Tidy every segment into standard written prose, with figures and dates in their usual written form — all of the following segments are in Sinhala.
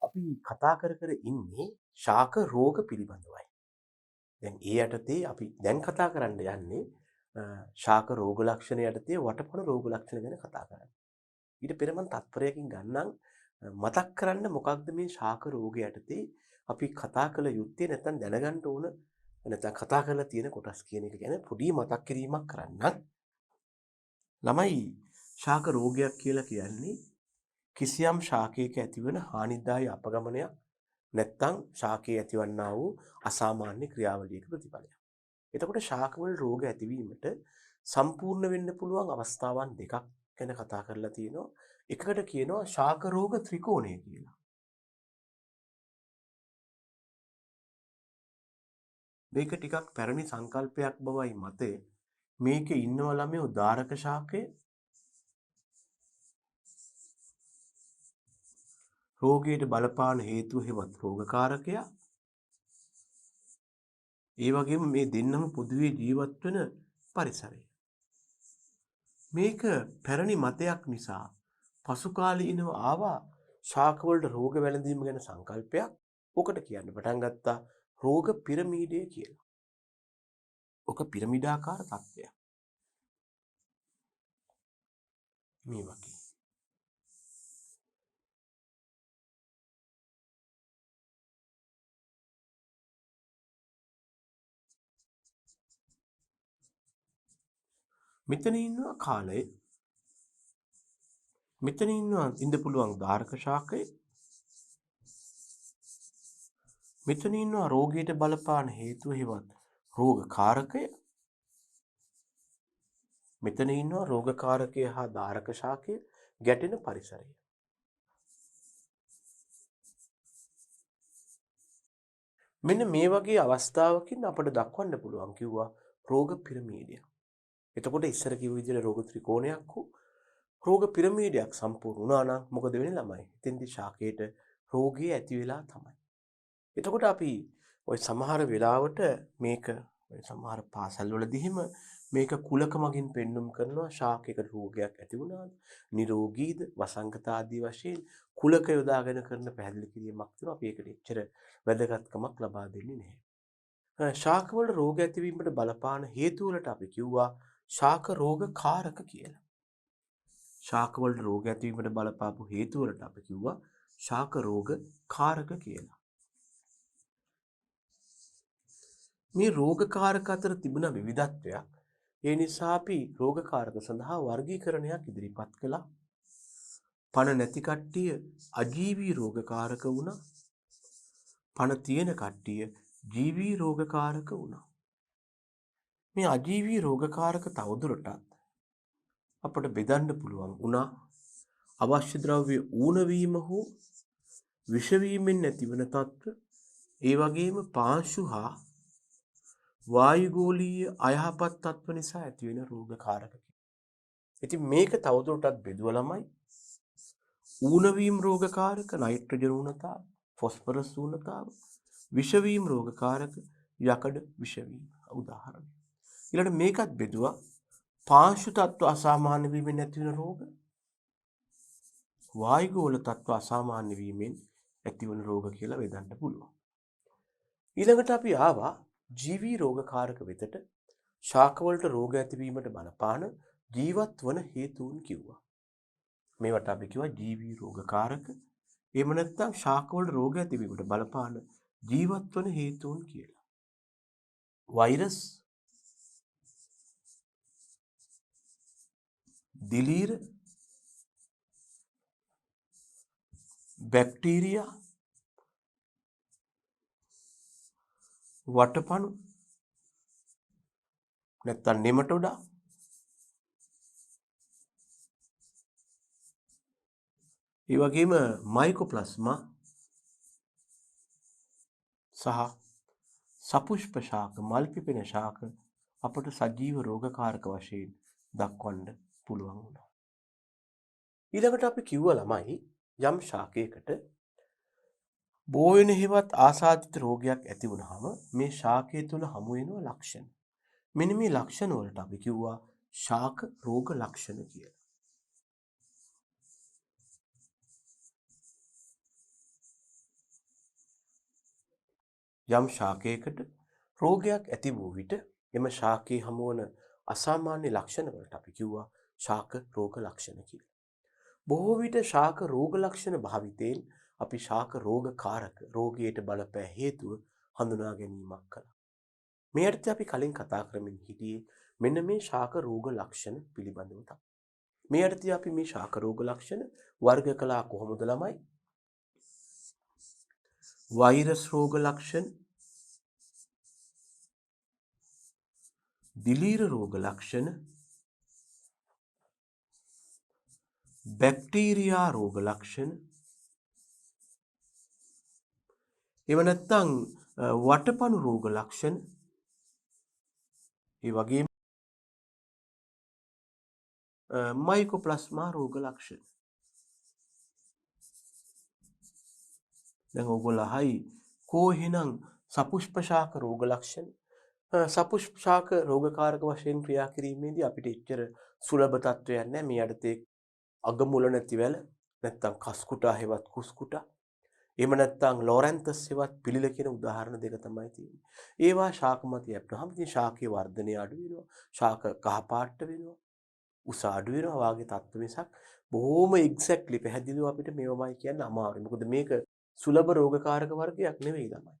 අපි කතා කර ඉන්නේ ශාක රෝග පිළිබඳවයි. දැන් ඒ යටතේ අපි දැන් කතා කරන්න යන්නේ ශාක රෝග ලක්ෂණ යටතේ වටපොළ රෝග ලක්ෂණ ගැන කතා කරන්න. ඊට පෙර මම තත්පරයකින් ගන්නම් මතක් කරන්න මොකක්ද මේ ශාක රෝග යටතේ අපි කතා කළ යුත්තේ නැත්නම් දැනගන්න ඕන නැත්නම් කතා කරලා තියෙන කොටස් කියන එක ගැන පොඩි මතක් කිරීමක් කරන්න. ළමයි ශාක රෝගයක් කියලා කියන්නේ කිසියම් ශාකයක ඇතිවන හානිදායී අපගමනයක් නැත්නම් ශාකයේ ඇතිවන්නා වූ අසාමාන්‍ය ක්‍රියාවලියක ප්‍රතිඵලයක්. එතකොට ශාකවල රෝග ඇතිවීමට සම්පූර්ණ වෙන්න පුළුවන් අවස්ථාවන් දෙකක් ගැන කතා කරලා තියෙනවා. එකකට කියනවා ශාක රෝග ත්‍රිකෝණය කියලා. මේක ටිකක් පැරණි සංකල්පයක් බවයි මතය. මේකේ ඉන්නව ළමයෝ දාරක ශාකය, රෝගයට බලපාන හේතුව හෙවත් රෝගකාරකයා, ඒ වගේම මේ දෙන්නම පොදුවේ ජීවත් වෙන පරිසරය. මේක පැරණි මතයක් නිසා පසු කාලීනව ආවා ශාක වලට රෝග වැළඳීම ගැන සංකල්පයක්. ඔකට කියන්න පටන් ගත්තා රෝග පිරමීඩය කියලා. ඔක පිරමිඩාකාර තත්ත්වයක්. මේ වගේ. මෙතන ඉන්නවා කාලය. මෙතන ඉන්නවා ඉන්න පුළුවන් ධාරක ශාකය. මෙතන ඉන්නවා රෝගයට බලපාන හේතුව හෙවත් රෝගකාරකය. මෙතන ඉන්නවා රෝගකාරකය හා ධාරක ශාකය ගැටෙන පරිසරය. මෙන්න මේ වගේ අවස්ථාවකින් අපිට දක්වන්න පුළුවන් කිව්වා රෝග පිරමීඩයක්. එතකොට ඉස්සර කිව්ව විදිහට රෝග ත්‍රිකෝණයක් හෝ රෝග පිරමීඩයක් සම්පූර්ණ වුණා නම් මොකද වෙන්නේ ළමයි? එතෙන්දී ශාකයට රෝගය ඇති වෙලා තමයි. එතකොට අපි ওই සමහර වෙලාවට මේක සමහර පාසල් වලදීම මේක කුලක මගින් පෙන්눔 කරනවා ශාකයකට රෝගයක් ඇති වුණාද නිරෝගීද වසංගත ආදී වශයෙන් කුලක යොදාගෙන කරන පැහැදිලි කිරීමක් තියෙනවා. අපි ඒකට එච්චර වැදගත්කමක් ලබා දෙන්නේ නැහැ. ශාක වල රෝග ඇතිවීමට බලපාන හේතු වලට අපි කිව්වා ශාක රෝග කාරක කියලා. ශාක වල රෝග ඇතිවීමට බලපාපු හේතු වලට අපි කිව්වා ශාක රෝග කාරක කියලා. මේ රෝගකාරක අතර තිබුණ විවිධත්වයක්. ඒ නිසා අපි රෝගකාරක සඳහා වර්ගීකරණයක් ඉදිරිපත් කළා. පණ නැති කට්ටිය අජීවී රෝගකාරක වුණා. පණ තියෙන කට්ටිය ජීවී රෝගකාරක වුණා. මේ අජීවී රෝගකාරක තවදුරටත් අපට බෙදන්න පුළුවන් වුණා. අවශ්‍ය ද්‍රව්‍ය ඌන වීම හෝ විෂ වීමෙන් නැතිවන තත්ත්ව, ඒ වගේම පාංශු හා වායුගෝලීය අයහපත් තත්ත්ව නිසා ඇතිවෙන රෝගකාරක. ඉතින් මේක තවදුරටත් බෙදුවා ළමයි. ඌනවීම රෝගකාරක නයිට්‍රජන් ඌනතාව, ෆොස්ෆරස් ඌනතාව, විෂ වීම රෝගකාරක යකඩ විෂ වීම උදාහරණ. ඊළඟට මේකත් බෙදුවා පාංශු තත්ත්ව අසාමාන්‍ය වීමෙන් ඇතිවන රෝග, වායුගෝල තත්ත්ව අසාමාන්‍ය වීමෙන් ඇතිවන රෝග කියලා බෙදන්න පුළුවන්. ඊළඟට අපි ආවා ජීවී රෝගකාරක වෙතට. ශාකවලට රෝග ඇතිවීමට බලපාන ජීවත් වන හේතුන් කිව්වා. මේවට අපි කිව්වා ජීවී රෝගකාරක. එහෙම නැත්නම් ශාකවලට රෝග ඇතිවීමට බලපාන ජීවත් වන හේතුන් කියලා. වෛරස්, දිලීර, බැක්ටීරියා, වටපණු නැත්නම් නෙමටොඩා, ඒ වගේම මයිකෝප්ලාස්මා සහ සපුෂ්ප ශාක, මල් පිපෙන ශාක අපට සජීව රෝගකාරක වශයෙන් දක්වන්න පුළුවන් වුණා. ඊළඟට අපි කිව්වා ළමයි යම් ශාකයකට බෝ වෙන හේවත් ආසාදිත රෝගයක් ඇති වුනහම මේ ශාකය තුල හමු වෙන ලක්ෂණ. මෙන්න මේ ලක්ෂණ වලට අපි කිව්වා ශාක රෝග ලක්ෂණ කියලා. යම් ශාකයකට රෝගයක් ඇති වූ විට එම ශාකයේ හමුවන අසාමාන්‍ය ලක්ෂණ වලට අපි කිව්වා ශාක රෝග ලක්ෂණ කියලා. බොහෝ විට ශාක රෝග ලක්ෂණ භාවිතයෙන් අපි ශාක රෝගකාරක රෝගයට බලපෑ හේතුව හඳුනා ගැනීමක් කළා. මේ අර්ථය අපි කලින් කතා කරමින් හිටියේ මෙන්න මේ ශාක රෝග ලක්ෂණ පිළිබඳව තමයි. මේ අර්ථය අපි මේ ශාක රෝග ලක්ෂණ වර්ග කළා කොහොමද ළමයි? වෛරස් රෝග ලක්ෂණ, දිලීර රෝග ලක්ෂණ, බැක්ටීරියා රෝග ලක්ෂණ, එව නැත්නම් වටපණු රෝග ලක්ෂණ, ඒ වගේම මයිකෝප්ලාස්මා රෝග ලක්ෂණ. දැන් ඕගොල්ලෝ අහයි කෝ එහෙනම් සපුෂ්ප ශාක රෝග ලක්ෂණ? සපුෂ්ප ශාක රෝගකාරක වශයෙන් ක්‍රියා කිරීමේදී අපිට එච්චර සුලභ තත්වයක් නැහැ. මේ යටතේ අගමුල නැති වැල නැත්නම් කස්කුටා හෙවත් කුස්කුටා එහෙම නැත්නම් ලොරැන්තස් හෙවත් පිළිල කියන උදාහරණ දෙක තමයි තියෙන්නේ. ඒවා ශාක මත යැපුනහම ඉතින් ශාකයේ වර්ධනය අඩු වෙනවා. ශාක කහ පාට වෙනවා. උස අඩු වෙනවා වාගේ තත්ත්ව මිසක් බොහොම එක්සැක්ට්ලි පැහැදිලිව අපිට මේවමයි කියන්න අමාරුයි. මොකද මේක සුලභ රෝගකාරක වර්ගයක් නෙවෙයි ළමයි.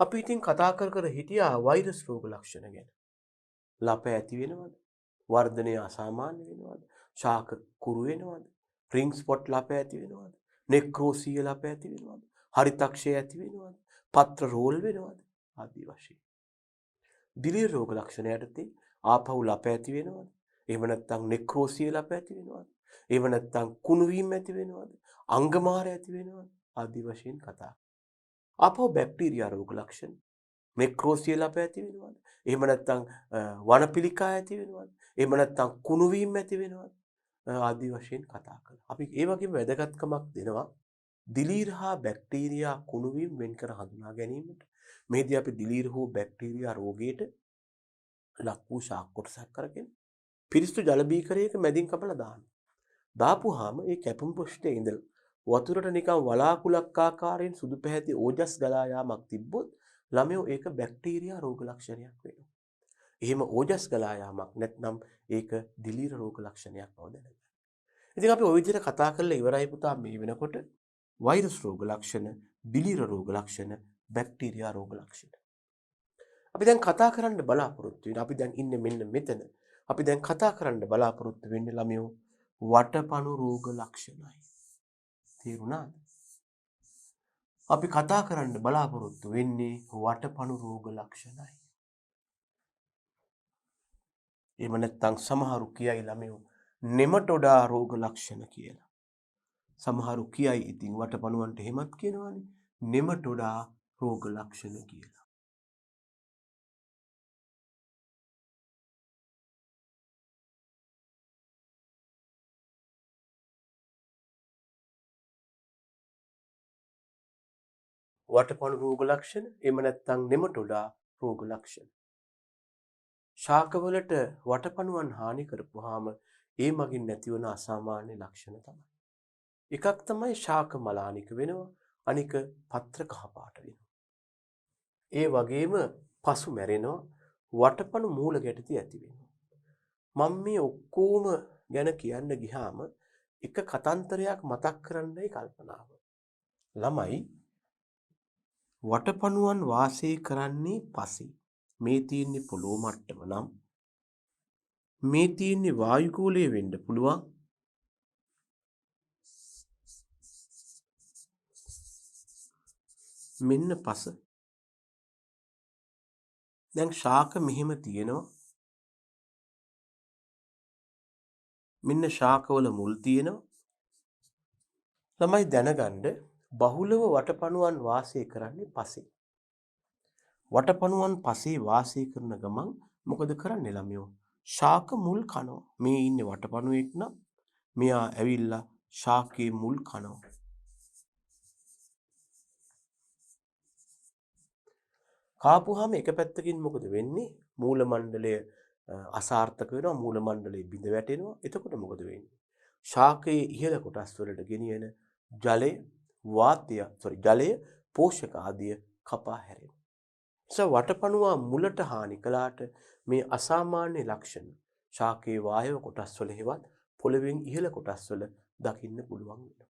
අපි ඉතින් කතා කර හිටියා වෛරස් රෝග ලක්ෂණ ගැන. ලප ඇති වෙනවද? වර්ධනය අසාමාන්‍ය වෙනවද? ශාක කුරු වෙනවද? රින්ග් ස්පොට් ලප ඇති වෙනවද? නෙක්‍රෝසිය ලප ඇති වෙනවද? හරිතක්ෂය ඇති වෙනවද? පත්‍ර රෝල් වෙනවද? ආදී වශයෙන්. දිලීර රෝග ලක්ෂණ යටතේ ආපහු ලප ඇති වෙනවද? එහෙම නැත්නම් නෙක්‍රෝසිය ලප ඇති වෙනවද? එහෙම නැත්නම් කුණු වීම ඇති වෙනවද? අංගමාර ඇති වෙනවද? ආදී වශයෙන් කතා. ආපහු බැක්ටීරියා රෝග ලක්ෂණ නෙක්‍රෝසිය ලප ඇති වෙනවද? එහෙම නැත්නම් වනපිලිකා ඇති වෙනවද? එහෙම නැත්නම් කුණු වීම ඇති වෙනවද? ආදී වශයෙන් කතා කළා. අපි ඒ වගේම වැදගත්කමක් දෙනවා දිලීර හා බැක්ටීරියා කුණු වීම වෙන් කර හඳුනා ගැනීමට. මේදී අපි දිලීර හෝ බැක්ටීරියා රෝගයට ලක් වූ ශාක කොටසක් කරගෙන පිරිසිදු ජල බීකරයක මැදින් කපලා දානවා. දාපුවාම ඒ කැපුම් පෘෂ්ඨයේ ඉඳලා වතුරට නිකන් වලාකුලක් ආකාරයෙන් සුදු පැහැති ඕජස් ගලා යාමක් තිබ්බොත් ළමයෝ ඒක බැක්ටීරියා රෝග ලක්ෂණයක් වෙනවා. එහෙම ඕජස් ගලා යාමක් නැත්නම් ඒක දිලීර රෝග ලක්ෂණයක් බව දැනගන්න. ඉතින් අපි ওই විදිහට කතා කරලා ඉවරයි පුතා මේ වෙනකොට වෛරස් රෝග ලක්ෂණ, දිලීර රෝග ලක්ෂණ, බැක්ටීරියා රෝග ලක්ෂණ. අපි දැන් කතා කරන්න බලාපොරොත්තු වෙන අපි දැන් ඉන්නේ මෙන්න මෙතන. අපි දැන් කතා කරන්න බලාපොරොත්තු වෙන්නේ ළමයෝ වටපණු රෝග ලක්ෂණයි. තේරුණාද? අපි කතා කරන්න බලාපොරොත්තු වෙන්නේ වටපණු රෝග ලක්ෂණයි. එහෙම නැත්නම් සමහරු කියයි ළමයෝ නෙමටොඩා රෝග ලක්ෂණ කියලා. සමහරු කියයි ඉතින් වටපණුවන්ට එහෙමත් කියනවානේ නෙමටොඩා රෝග ලක්ෂණ කියලා. වටපණු රෝග ලක්ෂණ එහෙම නැත්නම් නෙමටොඩා රෝග ලක්ෂණ. ශාකවලට වටපණුවන් හානි කරපුවාම ඒ මගින් නැතිවන අසාමාන්‍ය ලක්ෂණ තමයි. එකක් තමයි ශාක මලානික වෙනවා, අනික පත්‍ර කහපාට වෙනවා. ඒ වගේම පසු මැරෙනවා, වටපණු මූල ගැටති ඇති වෙනවා. මම මේ ඔක්කොම ගැන කියන්න ගියාම එක කතන්තරයක් මතක් කරන්නයි කල්පනාව. ළමයි වටපණුවන් වාසය කරන්නේ පසේ. මේ තියෙන්නේ පොළොව මට්ටම නම් මේ තියෙන්නේ වායුගෝලයේ වෙන්න පුළුවන්. මෙන්න පස. දැන් ශාක මෙහෙම තියෙනවා. මෙන්න ශාකවල මුල් තියෙනවා. ළමයි දැනගන්න බහුලව වටපණුවන් වාසය කරන්නේ පසේ. වටපණුවන් පසේ වාසය කරන ගමන් මොකද කරන්නේ ළමයෝ? ශාක මුල් කනවා. මේ ඉන්නේ වටපණුවෙක් නම් මෙයා ඇවිල්ලා ශාකයේ මුල් කනවා. කාපුවාම එක පැත්තකින් මොකද වෙන්නේ? මූල මණ්ඩලය අසාර්ථක වෙනවා, මූල මණ්ඩලය බිඳ වැටෙනවා. එතකොට මොකද වෙන්නේ? ශාකයේ ඉහළ කොටස් වලට ගෙනියන ජලය, ජලය, පෝෂක ආදිය කපා හැරෙනවා. වටපනුවා මුලට හානි කළාට මේ අසාමාන්‍ය ලක්ෂණ ශාකයේ වායව කොටස්වල හෙවත් පොළවෙන් ඉහළ කොටස්වල දකින්න පුළුවන් වෙනවා.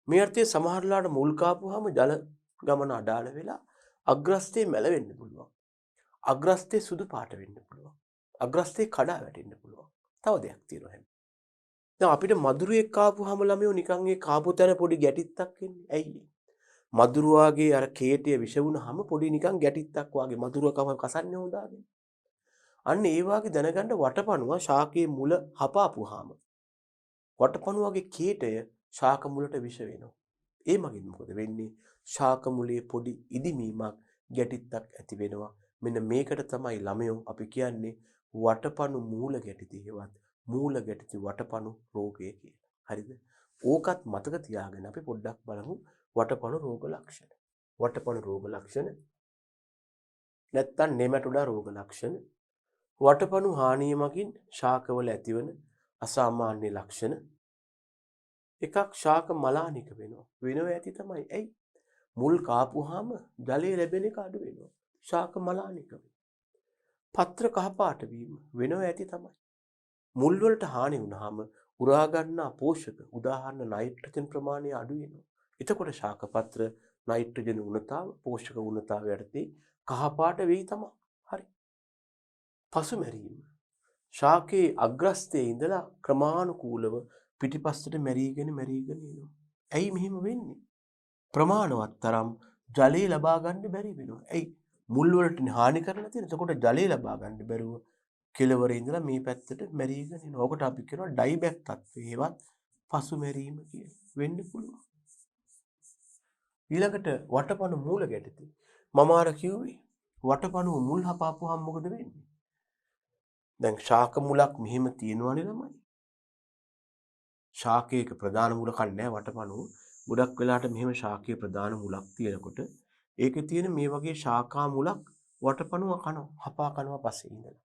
මේ අර්ථයේ සමහරලාට මුල් කාපුවාම ජල ගමන අඩාල වෙලා අග්‍රස්තේ මැලවෙන්න පුළුවන්. අග්‍රස්තේ සුදු පාට වෙන්න පුළුවන්. අග්‍රස්තේ කඩා වැටෙන්න පුළුවන්. තව දෙයක් තියෙනවා හැම. දැන් අපිට මදුරුවෙක් කාපුවාම ළමයෝ නිකන් ඒ කාපු තැන පොඩි ගැටිත්තක් එන්නේ. ඇයි? මදුරුවාගේ අර කේටය විෂ වුණාම පොඩි නිකන් ගැටිත්තක් වගේ මදුරුවකම කසන්නේ හොදාගෙන. අන්න ඒ වගේ දැනගන්න වටපණුව ශාකයේ මුල හපාපුවාම වටපණුවගේ කේටය ශාක මුලට විෂ වෙනවා. ඒ මගින් මොකද වෙන්නේ? ශාක මුලේ පොඩි ඉදිමීමක් ගැටිත්තක් ඇති වෙනවා. මෙන්න මේකට තමයි ළමයෝ අපි කියන්නේ වටපණු මූල ගැටිති හේවත් මූල ගැටිති වටපණු රෝගය කියලා. හරිද? ඕකත් මතක තියාගෙන අපි පොඩ්ඩක් බලමු වටපණු රෝග ලක්ෂණ. වටපණු රෝග ලක්ෂණ නැත්තම් නෙමැටොඩා රෝග ලක්ෂණ. වටපණු හානිය මගින් ශාකවල ඇතිවන අසාමාන්‍ය ලක්ෂණ. එකක් ශාක මලානික වෙනවා. වෙනව ඇති තමයි. ඇයි? මුල් කාපුවාම ජලය ලැබෙන එක අඩු වෙනවා. ශාක මලානික වෙනවා. පත්‍ර කහපාට වීම වෙනව ඇති තමයි. මුල් වලට හානි වුණාම උරා ගන්නා පෝෂක උදාහරණ නයිට්‍රජන් ප්‍රමාණය අඩු වෙනවා. එතකොට ශාක පත්‍ර නයිට්‍රජන් උණතාව පෝෂක උණතාව යටතේ කහපාට වෙයි තමයි. හරි. පසු මැරීම. ශාකයේ අග්‍රස්තයේ ඉඳලා ක්‍රමානුකූලව පිටිපස්සට මැරීගෙන එනවා. ඇයි මෙහෙම වෙන්නේ? ප්‍රමාණවත් තරම් ජලය ලබා ගන්න බැරි වෙනවා. ඇයි? මුල් වලට හානි කරලා තියෙන. එතකොට ජලය ලබා ගන්න බැරුව කෙළවරේ ඉඳලා මේ පැත්තට මැරීගෙන එනවා. ඔකට අපි කියනවා ඩයිබැක් තත්ත්වය. ඒවත් පසු මැරීම කියලා. වෙන්න පුළුවන්. ඊළඟට වටපණු මූල ගැටති. මම අර කිව්වේ වටපණුව මුල් හපාපුවාම මොකද වෙන්නේ? දැන් ශාක මුලක් මෙහෙම තියෙනවනේ ළමයි. ශාකයක ප්‍රධාන මුලක් නැහැ වටපණුව. ගොඩක් වෙලාට මෙහෙම ශාකයේ ප්‍රධාන මුලක් තියෙනකොට ඒකේ තියෙන මේ වගේ ශාකා මුලක් වටපණුව කනවා. හපා කනවා පස්සේ ඉඳලා.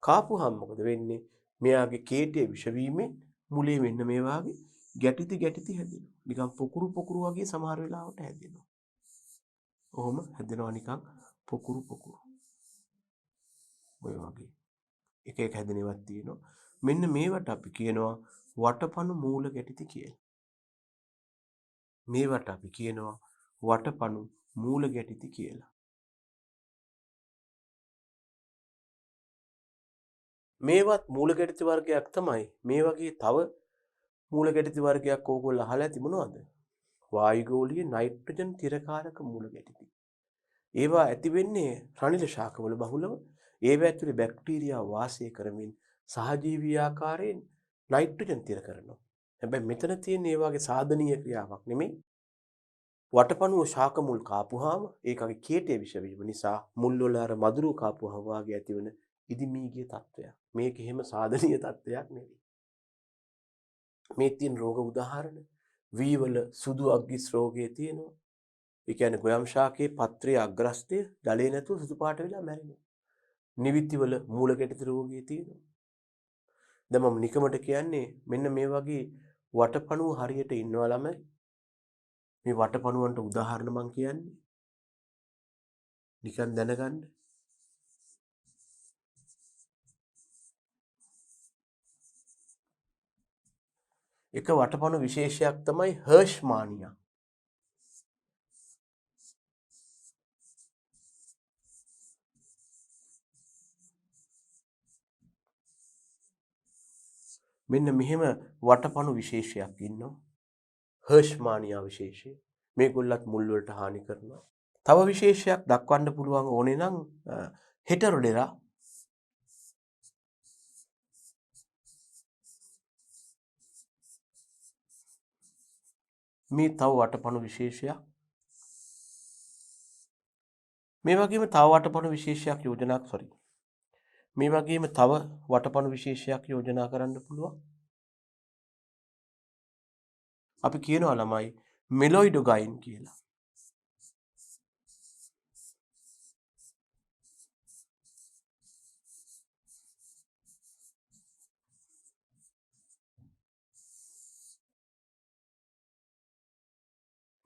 කාපුවාම මොකද වෙන්නේ? මෙයාගේ කේටයේ විෂ වීමෙන් මුලේ මෙන්න මේ වගේ ගැටිති හැදෙනවා. නිකන් පොකුරු වගේ සමහර වෙලාවට හැදෙනවා. ඔහොම හැදෙනවා නිකන් පොකුරු. ඔය වගේ. එක හැදෙන ඒවාක් තියෙනවා. මෙන්න මේවට අපි කියනවා වටපණු මූල ගැටිති කියලා. මේවට අපි කියනවා වටපණු මූල ගැටිති කියලා. මේවත් මූල ගැටිති වර්ගයක් තමයි. මේ වගේ තව මූල ගැටිති වර්ගයක් ඕගොල්ලෝ අහලා ඇති මොනවද? වායුගෝලීය නයිට්‍රජන් තිරකාරක මූල ගැටිති. ඒවා ඇති වෙන්නේ රනිල ශාකවල බහුලව. ඒවා ඇතුලේ බැක්ටීරියා වාසය කරමින් සහජීවී ආකාරයෙන් නයිට්‍රජන් තිර කරනවා. හැබැයි මෙතන තියෙන ඒ වගේ සාධනීය ක්‍රියාවක් නෙමෙයි. වටපණුව ශාක මුල් කාපුවාම ඒකගේ කේටයේ විෂ වීම නිසා මුල් වල අර මදුරු කාපුවාම වාගේ ඇතිවන ඉදිමීගේ තත්ත්වයක්. මේක එහෙම සාධනීය තත්ත්වයක් නෙවෙයි. මේ තියෙන රෝග උදාහරණ වී වල සුදු අග්ගිස් රෝගය තියෙනවා. ඒ කියන්නේ ගොයම් ශාකයේ පත්‍රයේ අග්‍රස්තය ජලය නැතුව සුදු පාට වෙලා මැරෙනවා. නිවිති වල මූල ගැටිති රෝගය තියෙනවා. දැන් මම නිකමට කියන්නේ මෙන්න මේ වගේ වටපණුව හරියට ඉන්නවා ළමයි. මේ වටපණුවන්ට උදාහරණ මම කියන්නේ නිකන් දැනගන්න. එක වටපණු විශේෂයක් තමයි හර්ෂ්මානියා. මෙන්න මෙහෙම වටපණු විශේෂයක් ඉන්නවා. හර්ෂ්මානියා විශේෂය. මේගොල්ලත් මුල් වලට හානි කරනවා. තව විශේෂයක් දක්වන්න පුළුවන් ඕනේ නම් හෙටරොඩෙරා. මේ තව වටපණු විශේෂයක්. මේ වගේම තව වටපණු විශේෂයක් මේ වගේම තව වටපණු විශේෂයක් යෝජනා කරන්න පුළුවන්. අපි කියනවා ළමයි මෙලොයිඩොගයින් කියලා.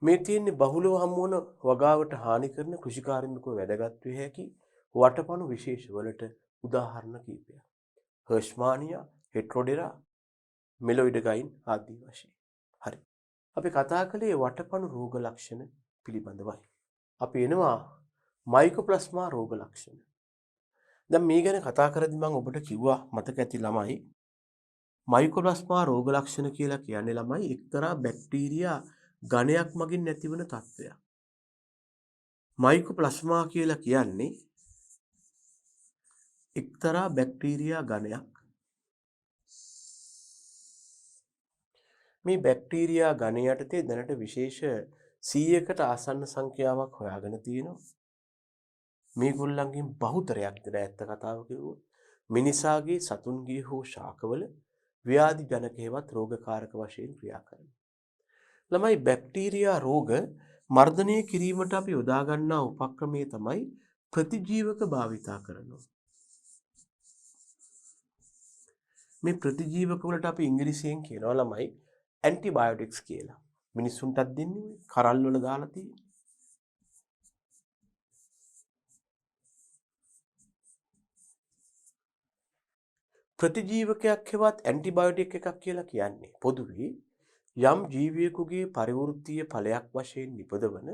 මේ තියෙන්නේ බහුලව හමු වන වගාවට හානි කරන කෘෂිකාර්මිකව වැදගත් විය හැකි වටපණු විශේෂවලට උදාහරණ කීපයක්. හර්ෂ්මානියා, හෙට්‍රොඩෙරා, මෙලොයිඩගයින් ආදී වශයෙන්. හරි. අපි කතා කළේ වටපණු රෝග ලක්ෂණ පිළිබඳවයි. අපි එනවා මයිකෝප්ලාස්මා රෝග ලක්ෂණ. දැන් මේ ගැන කතා කරද්දී මම ඔබට කිව්වා මතක ඇති ළමයි මයිකෝප්ලාස්මා රෝග ලක්ෂණ කියලා කියන්නේ ළමයි එක්තරා බැක්ටීරියා ගණයක් මගින් නැතිවන තත්ත්වයක්. මයිකෝප්ලාස්මා කියලා කියන්නේ එක්තරා බැක්ටීරියා ගණයක්. මේ බැක්ටීරියා ගණය යටතේ දැනට විශේෂ 100කට ආසන්න සංඛ්‍යාවක් හොයාගෙන තියෙනවා. මේගොල්ලන්ගෙන් බහුතරයක් දෙන ඇත්ත කතාව කිව්වොත් මිනිසාගේ සතුන්ගේ හෝ ශාකවල ව්‍යාධි ජනක හේවත් රෝගකාරක වශයෙන් ක්‍රියා කරනවා. ළමයි බැක්ටීරියා රෝග මර්ධනය කිරීමට අපි යොදා ගන්නා උපක්‍රමය තමයි ප්‍රතිජීවක භාවිතා කරනවා. මේ ප්‍රතිජීවක වලට අපි ඉංග්‍රීසියෙන් කියනවා ළමයි ඇන්ටිබයොටික්ස් කියලා. මිනිස්සුන්ටත් දෙන්නේ කරල් වල දාලා තියෙන්නේ. ප්‍රතිජීවකයක් හෙවත් ඇන්ටිබයොටික් එකක් කියලා කියන්නේ පොදුවේ යම් ජීවියෙකුගේ පරිවෘත්තීය ඵලයක් වශයෙන් නිපදවන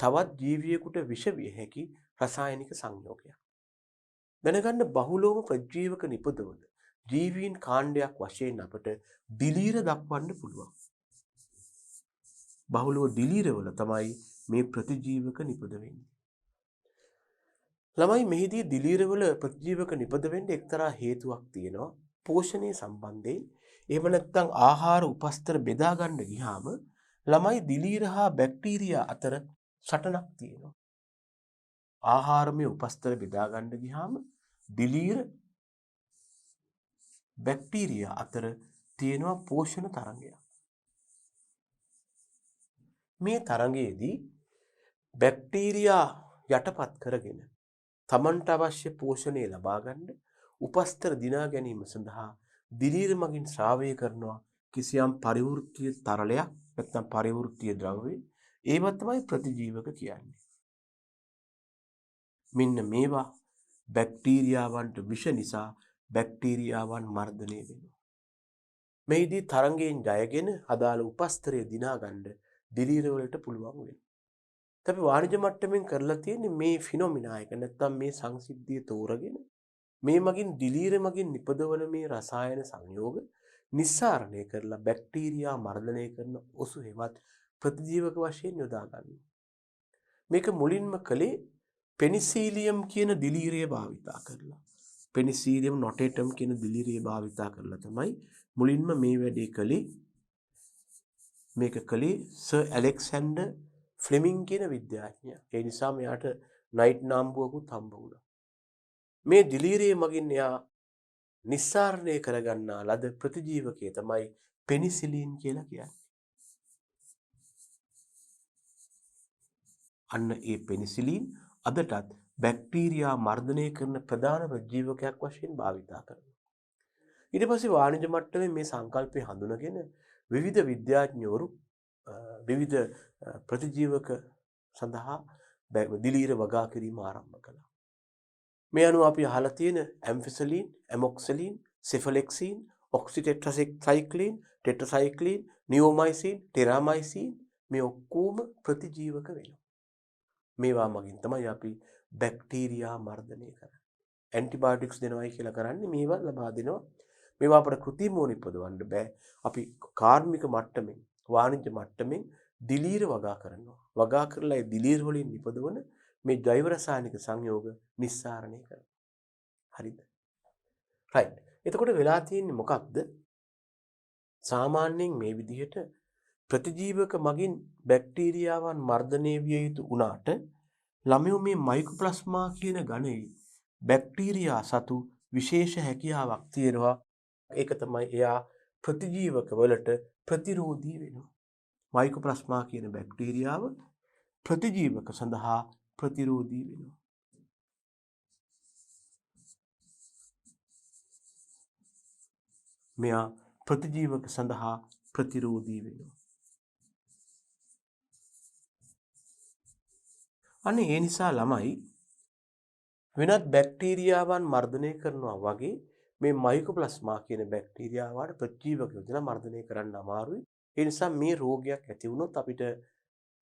තවත් ජීවියෙකුට විෂ විය හැකි රසායනික සංයෝගයක්. දැනගන්න බහුලවම ප්‍රතිජීවක නිපදවන ජීවීන් කාණ්ඩයක් වශයෙන් අපට දිලීර දක්වන්න පුළුවන්. බහුලව දිලීරවල තමයි මේ ප්‍රතිජීවක නිපද වෙන්නේ. ළමයි මෙහිදී දිලීරවල ප්‍රතිජීවක නිපද වෙන්න එක්තරා හේතුවක් තියෙනවා. පෝෂණය සම්බන්ධයෙන් එහෙම නැත්නම් ආහාර උපස්තර බෙදා ගන්න ගියාම ළමයි දිලීර හා බැක්ටීරියා අතර සටනක් තියෙනවා. ආහාරමය උපස්තර බෙදා ගන්න ගියාම දිලීර බැක්ටීරියා අතර තියෙනවා පෝෂණ තරංගයක්. මේ තරංගයේදී බැක්ටීරියා යටපත් කරගෙන තමන්ට අවශ්‍ය පෝෂණය ලබා ගන්න උපස්තර දිනා ගැනීම සඳහා දිලීර මගින් ශ්‍රාවය කරනවා කිසියම් පරිවෘත්තීය තරලයක් නැත්නම් පරිවෘත්තීය ද්‍රව්‍ය. ඒව තමයි ප්‍රතිජීවක කියන්නේ. මෙන්න මේවා බැක්ටීරියාවන්ට විෂ නිසා බැක්ටීරියාවන් මර්ධනය වෙනවා. මේදී තරංගයෙන් ජයගෙන අදාළ උපස්තරය දිනා ගන්න දිලීර වලට පුළුවන් වෙනවා. අපි වාණිජ මට්ටමින් කරලා තියෙන්නේ මේ ෆිනොමිනා එක නැත්නම් මේ සංසිද්ධිය තෝරගෙන මේ මගින් දිලීර මගින් නිපදවන මේ රසායන සංයෝග නිස්සාරණය කරලා බැක්ටීරියා මර්ධනය කරන ඔසු හෙවත් ප්‍රතිජීවක වශයෙන් යොදා ගන්නවා. මේක මුලින්ම කළේ පෙනිසිලියම් කියන දිලීරය භාවිතා කරලා. පෙනිසිලියම් නොටේටම් කියන දිලීරය භාවිතා කරලා තමයි මුලින්ම මේ වැඩේ කළේ. මේක කළේ සර් ඇලෙක්සැන්ඩර් ෆ්ලෙමිං කියන විද්‍යාඥයා. ඒ නිසා මෙයාට නයිට් නාම්බුවකුත් හම්බ වුණා. මේ දිලීරය මගින් එයා නිස්සාරණය කරගන්නා ලද ප්‍රතිජීවකය තමයි පෙනිසිලින් කියලා කියන්නේ. අන්න ඒ පෙනිසිලින් අදටත් බැක්ටීරියා මර්ධනය කරන ප්‍රධාන ප්‍රතිජීවකයක් වශයෙන් භාවිතා කරනවා. ඊට පස්සේ වාණිජ මට්ටමේ මේ සංකල්පය හඳුනගෙන විවිධ විද්‍යාඥවරු විවිධ ප්‍රතිජීවක සඳහා දිලීර වගා කිරීම ආරම්භ කළා. මේ අනුව අපි අහලා තියෙන ඇම්ෆිසලින්, ඇමොක්සලින්, සෙෆලෙක්සින්, ඔක්සිටෙට්‍රාසයික්ලින්, ටෙට්‍රාසයික්ලින්, නියෝමයිසින්, ටෙරාමයිසින් මේ ඔක්කොම ප්‍රතිජීවක වෙනවා. මේවා මගින් තමයි අපි බැක්ටීරියා මර්ධනය කරන්නේ. ඇන්ටිබයොටික්ස් දෙනවයි කියලා කරන්නේ මේවා ලබා දෙනවා. මේවා අපට කෘත්‍රිමව නිපදවන්න බෑ. අපි කාර්මික මට්ටමින්, වාණිජ්‍ය මට්ටමින් දිලීර වගා කරනවා. වගා කරලා ඒ දිලීර වලින් නිපදවන මේ ජෛව රසායනික සංයෝග නිස්සාරණය කරනවා. හරිද? රයිට්. එතකොට වෙලා තියෙන්නේ මොකක්ද? සාමාන්‍යයෙන් මේ විදිහට ප්‍රතිජීවක මගින් බැක්ටීරියාවන් මර්ධනය විය යුතු වුණාට ළමයෝ මේ මයිකෝප්ලාස්මා කියන ගණයේ බැක්ටීරියා සතු විශේෂ හැකියාවක් තියෙනවා. ඒක තමයි එයා ප්‍රතිජීවක වලට ප්‍රතිරෝධී වෙනවා. මයිකෝප්ලාස්මා කියන බැක්ටීරියාව ප්‍රතිජීවක සඳහා ප්‍රතිරෝධී වෙනවා. මෙයා ප්‍රතිජීවක සඳහා ප්‍රතිරෝධී වෙනවා. අන්න ඒ නිසා ළමයි වෙනත් බැක්ටීරියාවන් මර්ධනය කරනවා වගේ මේ මයිකෝප්ලාස්මා කියන බැක්ටීරියාවට ප්‍රතිජීවක යොදලා මර්ධනය කරන්න අමාරුයි. ඒ නිසා මේ රෝගයක් ඇති වුණොත් අපිට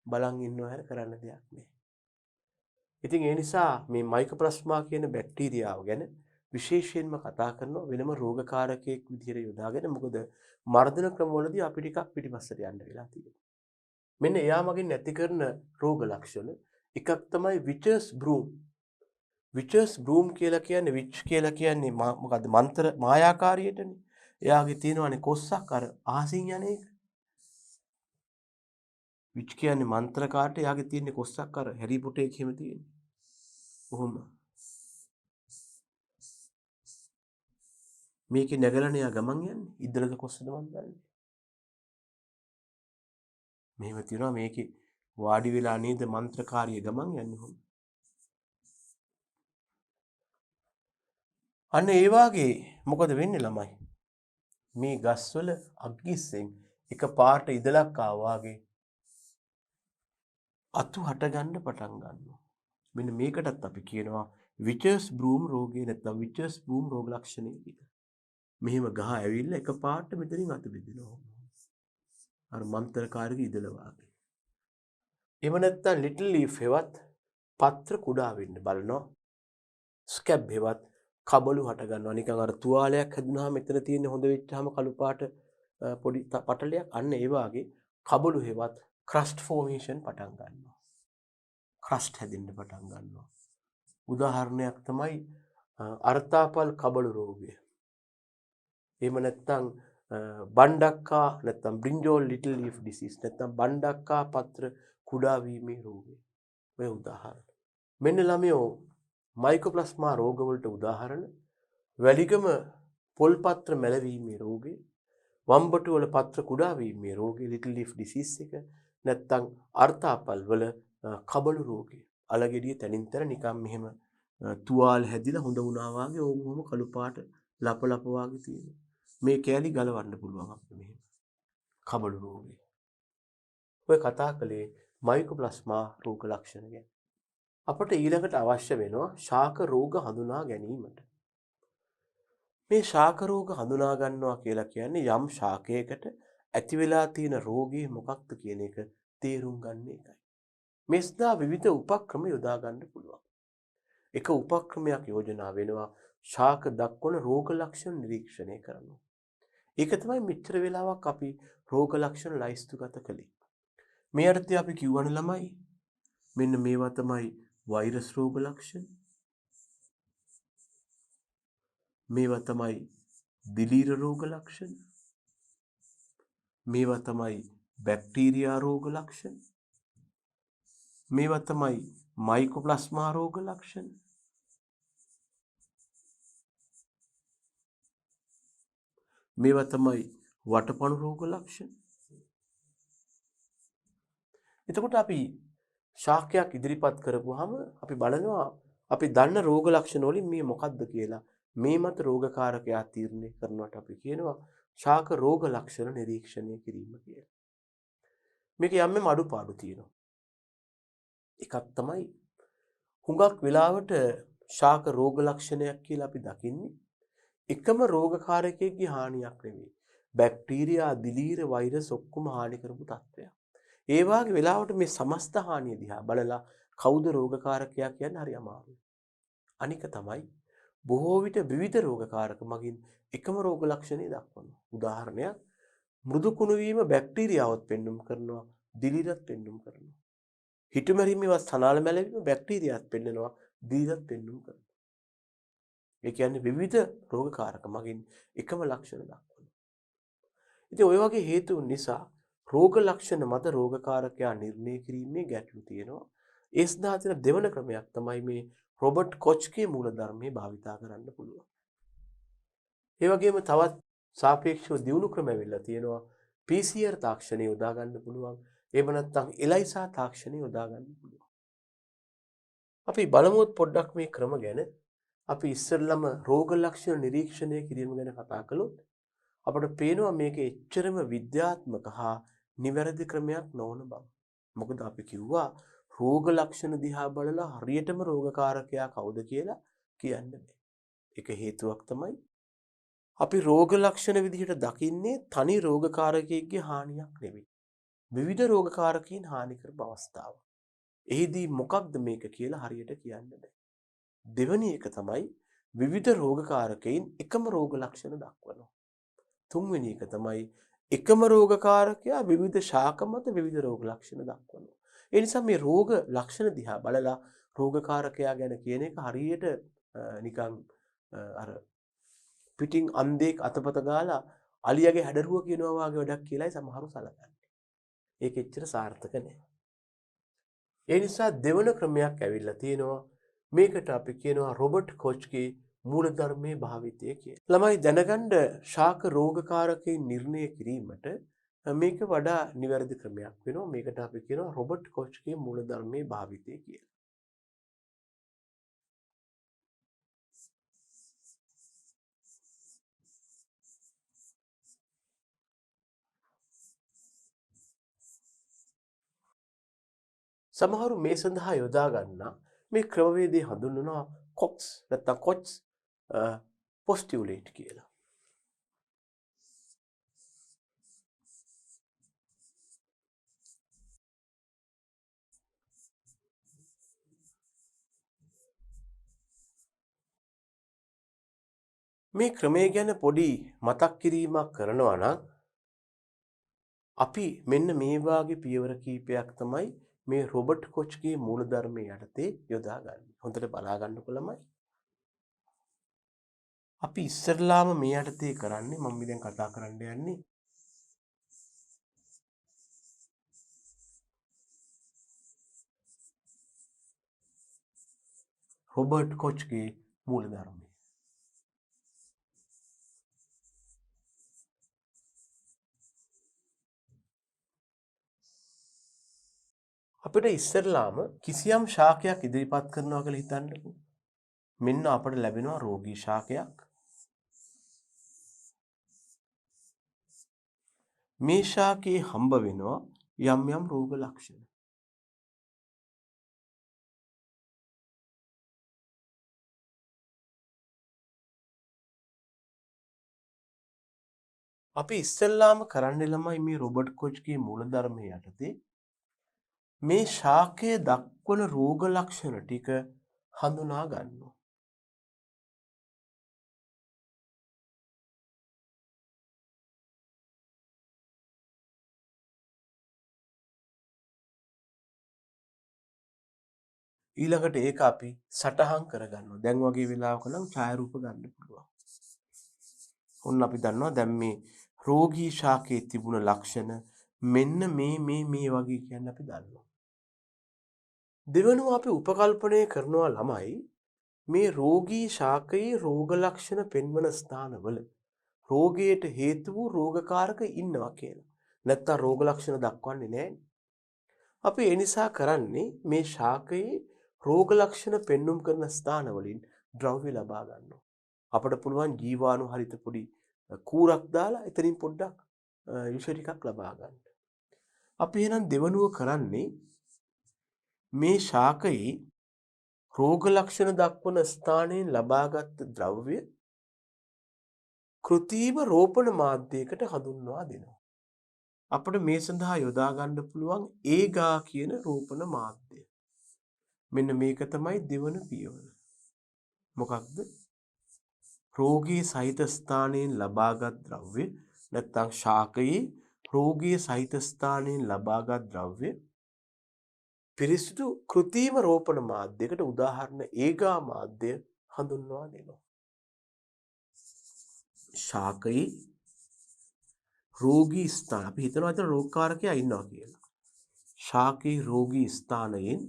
බලන් ඉන්නව හැර කරන්න දෙයක් නෑ. ඉතින් ඒ නිසා මේ මයිකෝප්ලාස්මා කියන බැක්ටීරියාව ගැන විශේෂයෙන්ම කතා කරනවා වෙනම රෝගකාරකයෙක් විදිහට යොදාගෙන. මොකද මර්ධන ක්‍රමවලදී අපි ටිකක් පිටිපස්සට යන්න වෙලා තියෙනවා. මෙන්න එයා මගින් නැති කරන රෝග ලක්ෂණ එකක් තමයි විචර්ස් බ්‍රූම්. විචර්ස් බ්‍රූම් කියලා කියන්නේ විච් කියලා කියන්නේ මොකද්ද මන්ත්‍ර මායාකාරියටනේ. එයාගේ තියෙනවානේ කොස්සක් අර අහසින් යන එක. විච් කියන්නේ මන්ත්‍රකාරට එයාගේ තියෙන්නේ කොස්සක් අර හැරි පොටේ එහෙම තියෙන්නේ. කොහොම මේකේ නැගලානේ යා ගමන් යන්නේ. ඉද්දලද කොස්සද මන් දන්නේ. මෙහෙම තියෙනවා මේකේ වාඩි වෙලා නේද මන්ත්‍රකාරිය ගමන් යන්නේ කොහොම. අන්න ඒ වාගේ මොකද වෙන්නේ ළමයි? මේ ගස්වල අග්ගිස්සෙන් එක පාට ඉදලක් ආවාගේ අතු හට ගන්න පටන් ගන්නවා. මෙන්න මේකටත් අපි කියනවා විචර්ස් බ්‍රූම් රෝගය නැත්නම් විචර්ස් බ්‍රූම් රෝග ලක්ෂණය කියලා. මෙහෙම ගහ ඇවිල්ලා එක පාට මෙතනින් අතු බෙදෙනවා. අර මන්ත්‍රකාරගේ ඉදල වාගේ. එහෙම නැත්නම් ලිටල් ලීෆ් හෙවත් පත්‍ර කුඩා වෙන්න බලනවා. ස්කැබ් හෙවත් කබලු හට ගන්නවා. නිකන් අර තුවාලයක් හැදුනහම මෙතන තියෙන හොඳ වෙච්චාම කළු පාට පොඩි පටලයක් අන්න ඒ වාගේ කබලු හෙවත් ක්‍රස්ට් ෆෝමේෂන් පටන් ගන්නවා. ක්‍රස්ට් හැදෙන්න පටන් ගන්නවා. උදාහරණයක් තමයි අර්ථාපල් කබලු රෝගය. එහෙම නැත්නම් බණ්ඩක්කා නැත්නම් බ්‍රින්ජෝල් ලිටල් ලීෆ් ඩිසීස් නැත්නම් බණ්ඩක්කා පත්‍ර කුඩා වීමේ රෝගය. ඔය උදාහරණ. මෙන්න ළමයෝ මයිකෝප්ලාස්මා රෝගවලට උදාහරණ වැලිගම පොල් පත්‍ර මැලවීමේ රෝගය, වම්බටු වල පත්‍ර කුඩා වීමේ රෝගය ලිටල් ලීෆ් ඩිසීස් එක, නැත්නම් අර්ථාපල් වල කබලු රෝගය. අලගෙඩිය තනින් තන නිකන් මෙහෙම තුවාල හැදිලා හොඳ වුණා වගේ ඕම කළු පාට ලප ලප වගේ තියෙනවා. මේ කෑලි ගලවන්න පුළුවන් අපිට මෙහෙම. කබලු රෝගය. ඔය කතා කළේ මයිකෝප්ලාස්මා රෝග ලක්ෂණ ගැන. අපට ඊළඟට අවශ්‍ය වෙනවා ශාක රෝග හඳුනා ගැනීමට. මේ ශාක රෝග හඳුනා ගන්නවා කියලා කියන්නේ යම් ශාකයකට ඇති වෙලා තියෙන රෝගී මොකක්ද කියන එක තේරුම් ගන්න එකයි. මේ සඳහා විවිධ උපක්‍රම යොදා ගන්න පුළුවන්. එක උපක්‍රමයක් යෝජනා වෙනවා ශාක දක්වන රෝග ලක්ෂණ නිරීක්ෂණය කරනවා. ඒක තමයි මෙච්චර වෙලාවක් අපි රෝග ලක්ෂණ ලයිස්තුගත කළේ. මේ අර්ථය අපි කිව්වනේ ළමයි. මෙන්න මේවා තමයි වෛරස් රෝග ලක්ෂණ. මේවා තමයි දිලීර රෝග ලක්ෂණ. මේවා තමයි බැක්ටීරියා රෝග ලක්ෂණ. මේවා තමයි මයිකෝප්ලාස්මා රෝග ලක්ෂණ. මේවා තමයි වටපණු රෝග ලක්ෂණ. එතකොට අපි ශාකයක් ඉදිරිපත් කරපුවාම අපි බලනවා අපි දන්න රෝග ලක්ෂණ වලින් මේ මොකක්ද කියලා. මේ මත රෝගකාරකයා තීරණය කරනවට අපි කියනවා ශාක රෝග ලක්ෂණ නිරීක්ෂණය කිරීම කියලා. මේක යම්ම අඩුපාඩු තියෙනවා. එකක් තමයි හුඟක් වෙලාවට ශාක රෝග ලක්ෂණයක් කියලා අපි දකින්නේ එකම රෝගකාරකයෙක්ගේ හානියක් නෙවෙයි. බැක්ටීරියා, දිලීර, වෛරස් ඔක්කොම හානි කරපු තත්ත්වයක්. ඒ වගේ වෙලාවට මේ සමස්ත හානිය දිහා බලලා කවුද රෝගකාරකයා කියන්නේ හරි අමාරුයි. අනික තමයි බොහෝ විට විවිධ රෝගකාරක මගින් එකම රෝග ලක්ෂණය දක්වනවා. උදාහරණයක් මෘදු කුණු වීම බැක්ටීරියාවත් පෙන්눔 කරනවා, දිලීරත් පෙන්눔 කරනවා. හිටු මැරීමේවත් සනාල මැලවීම බැක්ටීරියාත් පෙන්නනවා, දිලීරත් පෙන්눔 කරනවා. ඒ කියන්නේ විවිධ රෝගකාරක මගින් එකම ලක්ෂණ දක්වනවා. ඉතින් ওই වගේ හේතුන් නිසා රෝග ලක්ෂණ මත රෝගකාරකයා නිර්ණය කිරීමේ ගැටලු තියෙනවා. ඒ සඳහා තියෙන දෙවන ක්‍රමයක් තමයි මේ රොබර්ට් කොච්ගේ මූලධර්මයේ භාවිතා කරන්න පුළුවන්. ඒ වගේම තවත් සාපේක්ෂව දියුණු ක්‍රම වෙලා තියෙනවා. PCR තාක්ෂණය යොදා ගන්න පුළුවන්. එහෙම නැත්නම් ELISA තාක්ෂණය යොදා ගන්න පුළුවන්. අපි බලමුත් පොඩ්ඩක් මේ ක්‍රම ගැන. අපි ඉස්සෙල්ලම රෝග ලක්ෂණ නිරීක්ෂණය කිරීම ගැන කතා කළොත් අපට පේනවා මේක එච්චරම විද්‍යාත්මක හා නිවැරදි ක්‍රමයක් නොවන බව. මොකද අපි කිව්වා රෝග ලක්ෂණ දිහා බලලා හරියටම රෝගකාරකයා කවුද කියලා කියන්න බෑ. ඒක හේතුවක් තමයි අපි රෝග ලක්ෂණ විදිහට දකින්නේ තනි රෝගකාරකයෙක්ගේ හානියක් නෙවෙයි. විවිධ රෝගකාරකයන් හානි කරපු අවස්ථාව. එහිදී මොකක්ද මේක කියලා හරියට කියන්න බෑ. දෙවැනි එක තමයි විවිධ රෝගකාරකයන් එකම රෝග ලක්ෂණ දක්වනවා. තුන්වෙනි එක තමයි එකම රෝගකාරකයා විවිධ ශාක මත විවිධ රෝග ලක්ෂණ දක්වනවා. ඒ නිසා මේ රෝග ලක්ෂණ දිහා බලලා රෝගකාරකයා ගැන කියන එක හරියට නිකන් අර පිටින් අන්ධෙක් අතපත ගාලා අලියගේ හැඩරුව කියනවා වගේ වැඩක් කියලායි සමහරු සලකන්නේ. ඒක එච්චර සාර්ථක නෑ. ඒ නිසා දෙවන ක්‍රමයක් ඇවිල්ලා තියෙනවා. මේකට අපි කියනවා රොබර්ට් කොච්ගේ මූලධර්මයේ භාවිතය කියලා. ළමයි දැනගන්න ශාක රෝගකාරකයන් නිර්ණය කිරීමට මේක වඩා නිවැරදි ක්‍රමයක් වෙනවා. මේකට අපි කියනවා රොබර්ට් කොච්ගේ මූලධර්මයේ භාවිතය කියලා. සමහරු මේ සඳහා යොදා ගන්නා මේ ක්‍රමවේදය හඳුන්වනවා කොක්ස් නැත්නම් කොච්ස් පොස්ටියුලේට් කියලා. මේ ක්‍රමය ගැන පොඩි මතක් කිරීමක් කරනවා නම් අපි මෙන්න මේ වාගේ පියවර කීපයක් තමයි මේ රොබර්ට් කොච්ගේ මූලධර්මයේ යටතේ යොදාගන්නේ. හොඳට බලා ගන්නකො ළමයි. අපි ඉස්සරලාම මේ යටතේ කරන්නේ මම දැන් කතා කරන්න යන්නේ රොබර්ට් කොච්ගේ මූලධර්මය. අපිට ඉස්සරලාම කිසියම් ශාකයක් ඉදිරිපත් කරනවා කියලා හිතන්නකෝ. මෙන්න අපට ලැබෙනවා රෝගී ශාකයක්. මේ ශාකයේ හම්බ වෙනවා යම් යම් රෝග ලක්ෂණ. අපි ඉස්සෙල්ලාම කරන්න ළමයි මේ රොබර්ට් කොච්ගේ මූලධර්මය යටතේ මේ ශාකයේ දක්වන රෝග ලක්ෂණ ටික හඳුනා ගන්නවා. ඊළඟට ඒක අපි සටහන් කරගන්නවා. දැන් වගේ වෙලාවක නම් ඡායාරූප ගන්න පුළුවන්. ඔන්න අපි දන්නවා දැන් මේ රෝගී ශාකයේ තිබුණ ලක්ෂණ මෙන්න මේ වගේ කියන්නේ අපි දන්නවා. දෙවනුව අපි උපකල්පනය කරනවා ළමයි මේ රෝගී ශාකයේ රෝග ලක්ෂණ පෙන්වන ස්ථානවල රෝගයට හේතු වූ රෝගකාරක ඉන්නවා කියලා. නැත්තම් රෝග ලක්ෂණ දක්වන්නේ නැහැ. අපි ඒ නිසා කරන්නේ මේ ශාකයේ රෝග ලක්ෂණ පෙන්눔 කරන ස්ථානවලින් ද්‍රව්‍ය ලබා ගන්නවා. අපිට පුළුවන් ජීවාණු හරිත පොඩි කූරක් දාලා එතනින් පොඩ්ඩක් විෂ ටිකක් ලබා ගන්න. අපි එහෙනම් දෙවනුව කරන්නේ මේ ශාකයේ රෝග ලක්ෂණ දක්වන ස්ථානයෙන් ලබාගත් ද්‍රව්‍ය කෘත්‍රිම රෝපණ මාධ්‍යයකට හඳුන්වා දෙනවා. අපිට මේ සඳහා යොදා ගන්න පුළුවන් ඒගා කියන රෝපණ මාධ්‍යය. මෙන්න මේක තමයි දෙවන පියවර. මොකක්ද? රෝගී සහිත ස්ථානයෙන් ලබාගත් ද්‍රව්‍ය නැත්නම් ශාකයේ රෝගී සහිත ස්ථානයෙන් ලබාගත් ද්‍රව්‍ය පිරිසිදු කෘත්‍රිම රෝපණ මාධ්‍යයකට උදාහරණ ඒගා මාධ්‍ය හඳුන්වා දෙනවා. ශාකයේ රෝගී ස්ථාන අපි හිතනවා අතන රෝගකාරකයා ඉන්නවා කියලා. ශාකයේ රෝගී ස්ථානයෙන්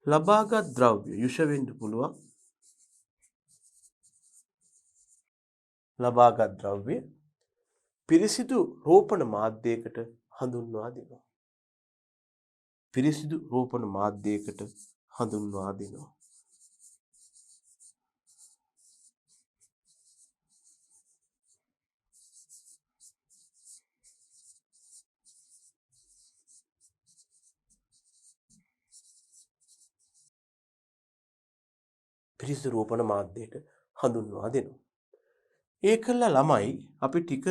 ලබාගත් ද්‍රව්‍ය යුෂ වෙන්න පුළුවන්. ලබාගත් ද්‍රව්‍ය පිරිසිදු රෝපණ මාධ්‍යයකට හඳුන්වා දෙනවා. පිරිසිදු රෝපණ මාධ්‍යයකට හඳුන්වා දෙනවා. පිරිසිදු රෝපණ මාධ්‍යයට හඳුන්වා දෙනවා. ඒකල්ලා ළමයි අපි ටික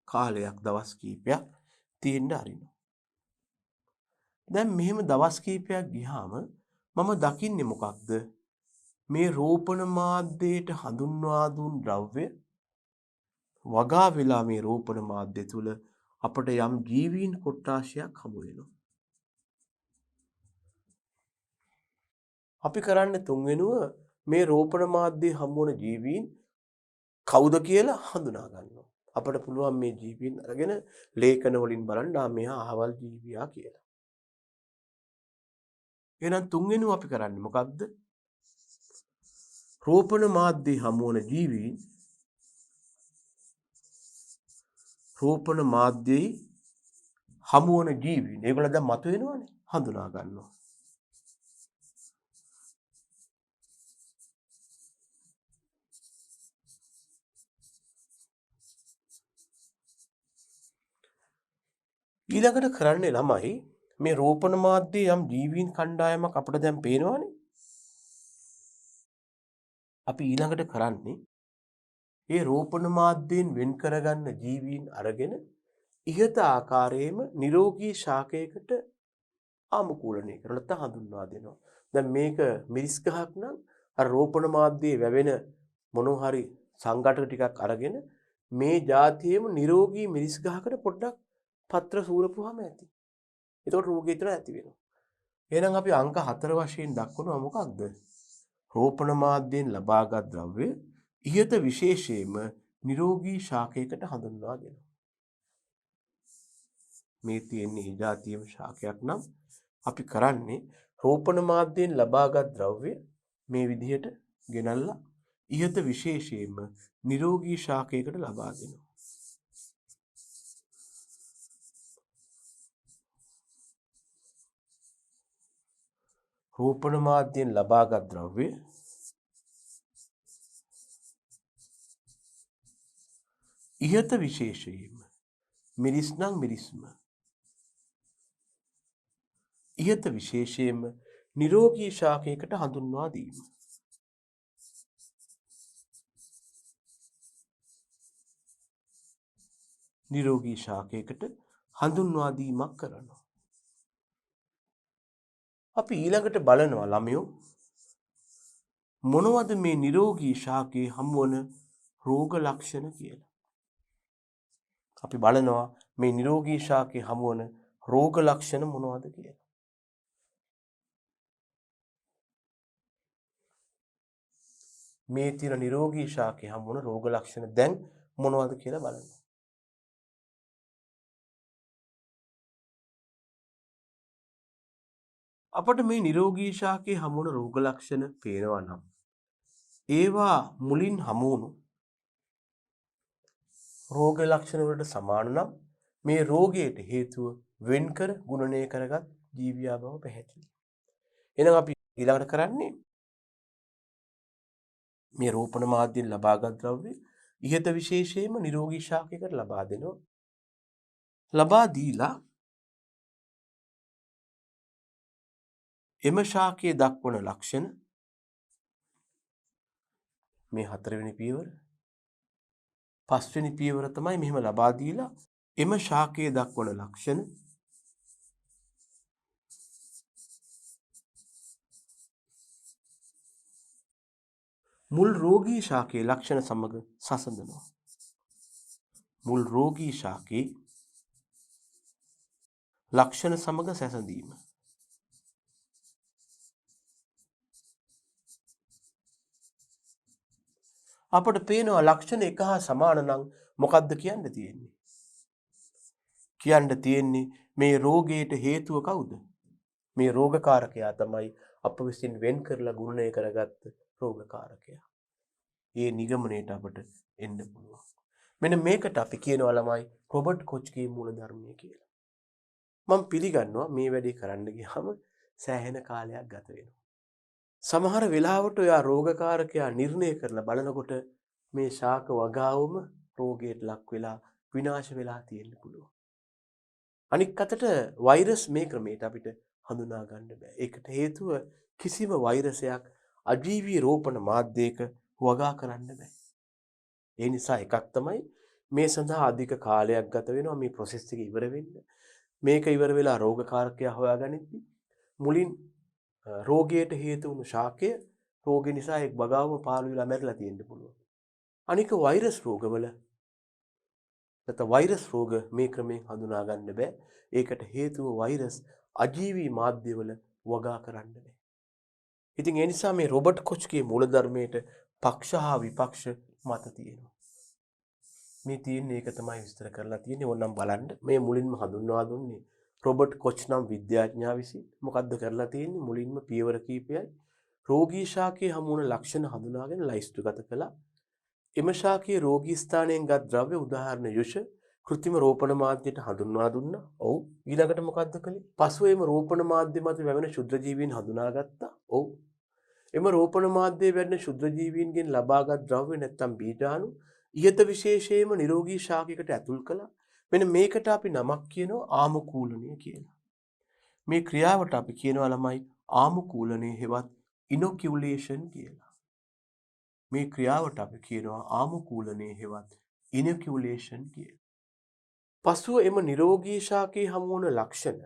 කාලයක් දවස් කීපයක් තියෙන්න අරිනවා. දැන් මෙහෙම දවස් කීපයක් ගියාම මම දකින්නේ මොකක්ද? මේ රෝපණ මාධ්‍යයට හඳුන්වා දුන් ද්‍රව්‍ය වගා වෙලා මේ රෝපණ මාධ්‍ය තුල අපට යම් ජීවීන් කොට්ටාශයක් හමු වෙනවා. අපි කරන්නේ තුන්වෙනුව මේ රෝපණ මාධ්‍යයේ හමු වන ජීවීන් කවුද කියලා හඳුනා ගන්නවා. අපට පුළුවන් මේ ජීවීන් අරගෙන ලේඛන වලින් බලන්න මෙහා අහවල් ජීවියා කියලා. එහෙනම් තුන්වෙනුව අපි කරන්නේ මොකක්ද? රෝපණ මාධ්‍යයේ හමු වන ජීවීන් රෝපණ මාධ්‍යයේ හමු වන ජීවීන් ඒගොල්ලෝ දැන් මතුවෙනවනේ හඳුනා ගන්නවා. ඊළඟට කරන්නේ ළමයි මේ රෝපණ මාධ්‍යයේ යම් ජීවීන් කණ්ඩායමක් අපිට දැන් පේනවනේ. අපි ඊළඟට කරන්නේ ඒ රෝපණ මාධ්‍යයෙන් වෙන් කරගන්න ජීවීන් අරගෙන ඉහත ආකාරයේම නිරෝගී ශාකයකට ආමුකූලනය කරලා හඳුන්වා දෙනවා. දැන් මේක මිරිස් ගහක් නම් අර රෝපණ මාධ්‍යයේ වැවෙන මොනවා හරි සංඝටක ටිකක් අරගෙන මේ જાතියෙම නිරෝගී මිරිස් ගහකට පොඩ්ඩක් පත්‍ර සූරපුවාම ඇති. ඒතකොට රෝගය විතර ඇති වෙනවා. එහෙනම් අපි අංක 4 වශයෙන් දක්වනවා මොකක්ද? රෝපණ මාධ්‍යයෙන් ලබාගත් ද්‍රව්‍ය ඉහත විශේෂයෙන්ම නිරෝගී ශාකයකට හඳුන්වා දෙනවා. මේ තියෙන්නේ ඒ જાතියේම ශාකයක් නම් අපි කරන්නේ රෝපණ මාධ්‍යයෙන් ලබාගත් ද්‍රව්‍ය මේ විදිහට ගෙනල්ලා ඉහත විශේෂයෙන්ම නිරෝගී ශාකයකට ලබා දෙනවා. රෝපණ මාධ්‍යයෙන් ලබාගත් ද්‍රව්‍ය ඉහත විශේෂයෙන්ම මිරිස් නම් මිරිස්ම ඉහත විශේෂයෙන්ම නිරෝගී ශාකයකට හඳුන්වා දීම. නිරෝගී ශාකයකට හඳුන්වා දීමක් කරනවා. අපි ඊළඟට බලනවා ළමයෝ මොනවද මේ නිරෝගී ශාකයේ හමුවන රෝග ලක්ෂණ කියලා. අපි බලනවා මේ නිරෝගී ශාකයේ හමුවන රෝග ලක්ෂණ මොනවද කියලා. මේ තියෙන නිරෝගී ශාකයේ හමුවන රෝග ලක්ෂණ දැන් මොනවද කියලා බලන්න. අපට මේ නිරෝගී ශාකයේ හමුවන රෝග ලක්ෂණ පේනවා නම් ඒවා මුලින් හමුවුණු රෝග ලක්ෂණ වලට සමාන නම් මේ රෝගයට හේතුව වෙන්කර ගුණනය කරගත් ජීවියා බව පැහැදිලි. එහෙනම් අපි ඊළඟට කරන්නේ මේ රෝපණ මාධ්‍යයෙන් ලබාගත් ද්‍රව්‍ය ඉහත විශේෂයෙන්ම නිරෝගී ශාකයකට ලබා දෙනවා. ලබා දීලා එම ශාකයේ දක්වන ලක්ෂණ මේ 4 වෙනි පියවර 5 වෙනි පියවර තමයි මෙහෙම ලබා දීලා එම ශාකයේ දක්වන ලක්ෂණ මුල් රෝගී ශාකයේ ලක්ෂණ සමග සසඳනවා. මුල් රෝගී ශාකයේ ලක්ෂණ සමග සැසඳීම. අපට පේනවා ලක්ෂණ එක හා සමාන නම් මොකක්ද කියන්න තියෙන්නේ? කියන්න තියෙන්නේ මේ රෝගයට හේතුව කවුද? මේ රෝගකාරකයා තමයි අප විසින් වෙන් කරලා ගුණනය කරගත්ත රෝගකාරකයා. ඒ නිගමනයට අපට එන්න පුළුවන්. මෙන්න මේකට අපි කියනවා ළමයි රොබර්ට් කොච්ගේ මූලධර්මය කියලා. මම පිළිගන්නවා මේ වැඩේ කරන්න ගියාම සෑහෙන කාලයක් ගත වෙනවා. සමහර වෙලාවට ඔයා රෝගකාරකයා නිර්ණය කරලා බලනකොට මේ ශාක වගාවම රෝගයට ලක් වෙලා විනාශ වෙලා තියෙන්න පුළුවන්. අනික් අතට වෛරස් මේ ක්‍රමයට අපිට හඳුනා ගන්න බෑ. ඒකට හේතුව කිසිම වෛරසයක් අජීවී රෝපණ මාධ්‍යයක වගා කරන්න බෑ. ඒ නිසා එකක් තමයි මේ සඳහා අධික කාලයක් ගත වෙනවා මේ ප්‍රොසෙස් එක ඉවර වෙන්න. මේක ඉවර වෙලා රෝගකාරකයා හොයාගනිද්දි මුලින් රෝගයට හේතු වුණු ශාකය රෝගය නිසා එක් බගාවම පාළු වෙලා මැරිලා තියෙන්න පුළුවන්. අනික වෛරස් රෝගවල නැත්නම් වෛරස් රෝග මේ ක්‍රමයෙන් හඳුනා ගන්න බෑ. ඒකට හේතුව වෛරස් අජීවී මාධ්‍යවල වගා කරන්න බෑ. ඉතින් ඒ නිසා මේ රොබර්ට් කොච්ගේ මූලධර්මයට පක්ෂ හා විපක්ෂ මත තියෙනවා. මේ තියෙන්නේ ඒක තමයි විස්තර කරලා තියෙන්නේ. ඕනනම් බලන්න. මේ මුලින්ම හඳුන්වා දුන්නේ රොබර්ට් කොච් නම් විද්‍යාඥයා විසින්. මොකද්ද කරලා තියෙන්නේ? මුලින්ම පියවර කීපයයි රෝගී ශාකයේ හමු වන ලක්ෂණ හඳුනාගෙන ලයිස්තුගත කළා. එම ශාකයේ රෝගී ස්ථානයෙන් ගත් ද්‍රව්‍ය උදාහරණ යුෂ කෘත්‍රිම රෝපණ මාධ්‍යයට හඳුන්වා දුන්නා. ඔව්. ඊළඟට මොකද්ද කළේ? පසුව එම රෝපණ මාධ්‍ය මත වැවෙන ක්ෂුද්‍ර ජීවීන් හඳුනාගත්තා. ඔව්. එම රෝපණ මාධ්‍යයේ වැවෙන ක්ෂුද්‍ර ජීවීන්ගෙන් ලබාගත් ද්‍රව්‍ය නැත්තම් බීජාණු ඉහත විශේෂයෙන්ම නිරෝගී ශාකයකට ඇතුල් කළා. මෙන්න මේකට අපි නමක් කියනවා ආමුකූලනය කියලා. මේ ක්‍රියාවට අපි කියනවා ළමයි ආමුකූලනය හෙවත් ඉනොකියුලේෂන් කියලා. මේ ක්‍රියාවට අපි කියනවා ආමුකූලනය හෙවත් ඉනොකියුලේෂන් කියලා. පසුව එම නිරෝගී ශාකයේ හමු වන ලක්ෂණ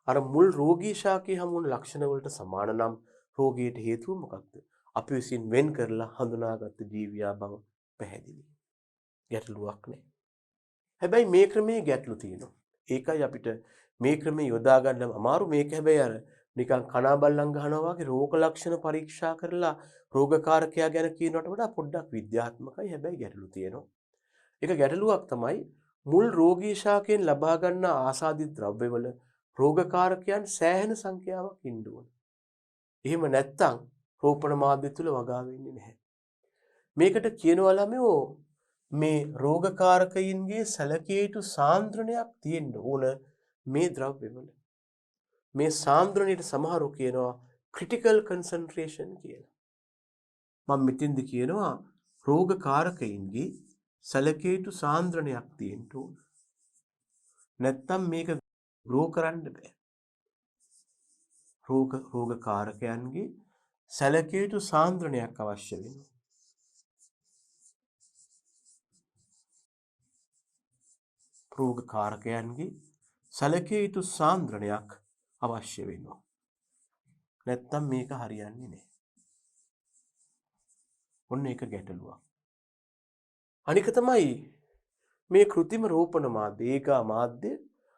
අර මුල් රෝගී ශාකයේ හමු වන ලක්ෂණ වලට සමාන නම් රෝගයට හේතුව මොකක්ද? අපි විසින් වෙන් කරලා හඳුනාගත් ජීවියා බව පැහැදිලි. ගැටලුවක් නැහැ. හැබැයි මේ ක්‍රමයේ ගැටලු තියෙනවා. ඒකයි අපිට මේ ක්‍රමයේ යොදා ගන්න අමාරු. මේක හැබැයි අර නිකන් කණා බල්ලන් ගහනවා වගේ රෝග ලක්ෂණ පරීක්ෂා කරලා රෝගකාරකයා ගැන කියනවට වඩා පොඩ්ඩක් විද්‍යාත්මකයි. හැබැයි ගැටලු තියෙනවා. ඒක ගැටලුවක් තමයි මුල් රෝගී ශාකයෙන් ලබා ගන්න ආසාදිත ද්‍රව්‍යවල රෝගකාරකයන් සෑහෙන සංඛ්‍යාවක් ඉන්න ඕන. එහෙම නැත්නම් රෝපණ මාධ්‍ය තුල වගා වෙන්නේ නැහැ. මේකට කියනවා ළමයෝ මේ රෝගකාරකයින්ගේ සැලකිය යුතු සාන්ද්‍රණයක් තියෙන්න ඕන මේ ද්‍රව්‍යවල. මේ සාන්ද්‍රණයට සමහරු කියනවා ක්‍රිටිකල් කන්සන්ට්‍රේෂන් කියලා. මම මෙතෙන්ද කියනවා රෝගකාරකයින්ගේ සැලකිය යුතු සාන්ද්‍රණයක් තියෙන්න ඕන. නැත්තම් මේක ග්‍රෝ කරන්න බෑ. රෝගකාරකයන්ගේ සැලකිය යුතු සාන්ද්‍රණයක් අවශ්‍ය වෙනවා. රෝගකාරකයන්ගේ සැලකිය යුතු සාන්ද්‍රණයක් අවශ්‍ය වෙනවා. නැත්තම් මේක හරියන්නේ නැහැ. ඔන්න ඒක ගැටලුවක්. අනික තමයි මේ කෘත්‍රිම රෝපණ මාධ්‍ය ඒකා මාධ්‍ය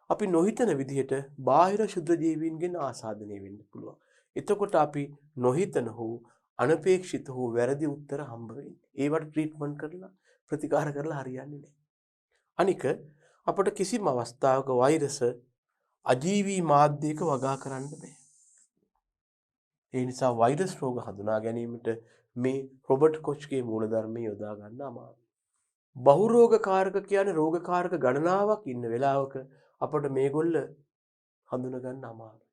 අපි නොහිතන විදිහට බාහිර ක්ෂුද්‍ර ජීවීන්ගෙන් ආසාදනය වෙන්න පුළුවන්. එතකොට අපි නොහිතන හෝ අනපේක්ෂිත හෝ වැරදි උත්තර හම්බ වෙන්නේ. ඒවට ට්‍රීට්මන්ට් කරලා ප්‍රතිකාර කරලා හරියන්නේ නැහැ. අනික අපට කිසිම අවස්ථාවක වෛරස අජීවී මාධ්‍යයක වගා කරන්න බෑ. ඒ නිසා වෛරස් රෝග හඳුනා ගැනීමට මේ රොබර්ට් කොච්ගේ මූලධර්මය යොදා ගන්න අමාරුයි. බහුරෝගකාරක කියන්නේ රෝගකාරක ගණනාවක් ඉන්න වෙලාවක අපට මේගොල්ල හඳුනා ගන්න අමාරුයි.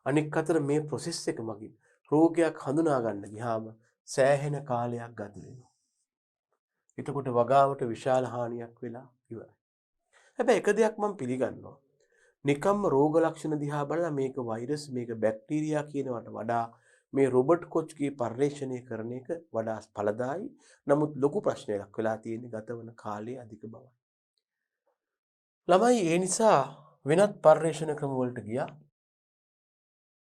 අනික් අතට මේ ප්‍රොසෙස් එක මගින් රෝගයක් හඳුනා ගන්න ගියාම සෑහෙන කාලයක් ගත වෙනවා. එතකොට වගාවට විශාල හානියක් වෙලා ඉවරයි. හැබැයි එක දෙයක් මම පිළිගන්නවා. නිකම්ම රෝග ලක්ෂණ දිහා බලලා මේක වෛරස් මේක බැක්ටීරියා කියනවට වඩා මේ රොබර්ට් කොච්ගේ පර්යේෂණය කරන එක වඩා ඵලදායි. නමුත් ලොකු ප්‍රශ්නයක් වෙලා තියෙන ගතවන කාලය අධික බවයි. ළමයි ඒ නිසා වෙනත් පර්යේෂණ ක්‍රම වලට ගියා.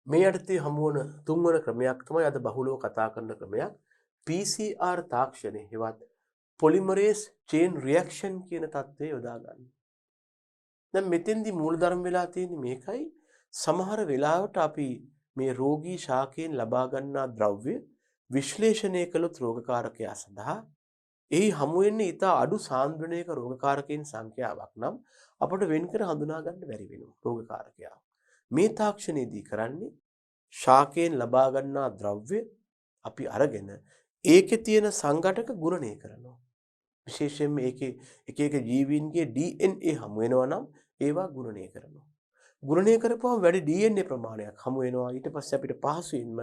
මේ යටතේ හමු වන තුන්වන ක්‍රමයක් තමයි අද බහුලව කතා කරන ක්‍රමයක් PCR තාක්ෂණය හෙවත් polymerase chain reaction කියන தත්ත්වය යොදා ගන්න. දැන් මෙතෙන්දි මූලධර්ම වෙලා තියෙන්නේ මේකයි. සමහර වෙලාවට අපි මේ රෝගී ශාකයෙන් ලබා ගන්නා ද්‍රව්‍ය විශ්ලේෂණය කළොත් රෝගකාරකයා සඳහා එහි හමු වෙන්නේ ඉතා අඩු සාන්ද්‍රණයක රෝගකාරකයන් සංඛ්‍යාවක් නම් අපට වෙන් කර හඳුනා ගන්න බැරි වෙනවා රෝගකාරකයා. මේ තාක්ෂණයේදී කරන්නේ ශාකයෙන් ලබා ගන්නා ද්‍රව්‍ය අපි අරගෙන ඒකේ තියෙන සංඝටක ගුණනය කරනවා. විශේෂයෙන්ම ඒකේ එක එක ජීවීන්ගේ DNA හමු වෙනවා නම් ඒවා ගුණනය කරනවා. ගුණනය කරපුවම වැඩි DNA ප්‍රමාණයක් හමු වෙනවා. ඊට පස්සේ අපිට පහසුවෙන්ම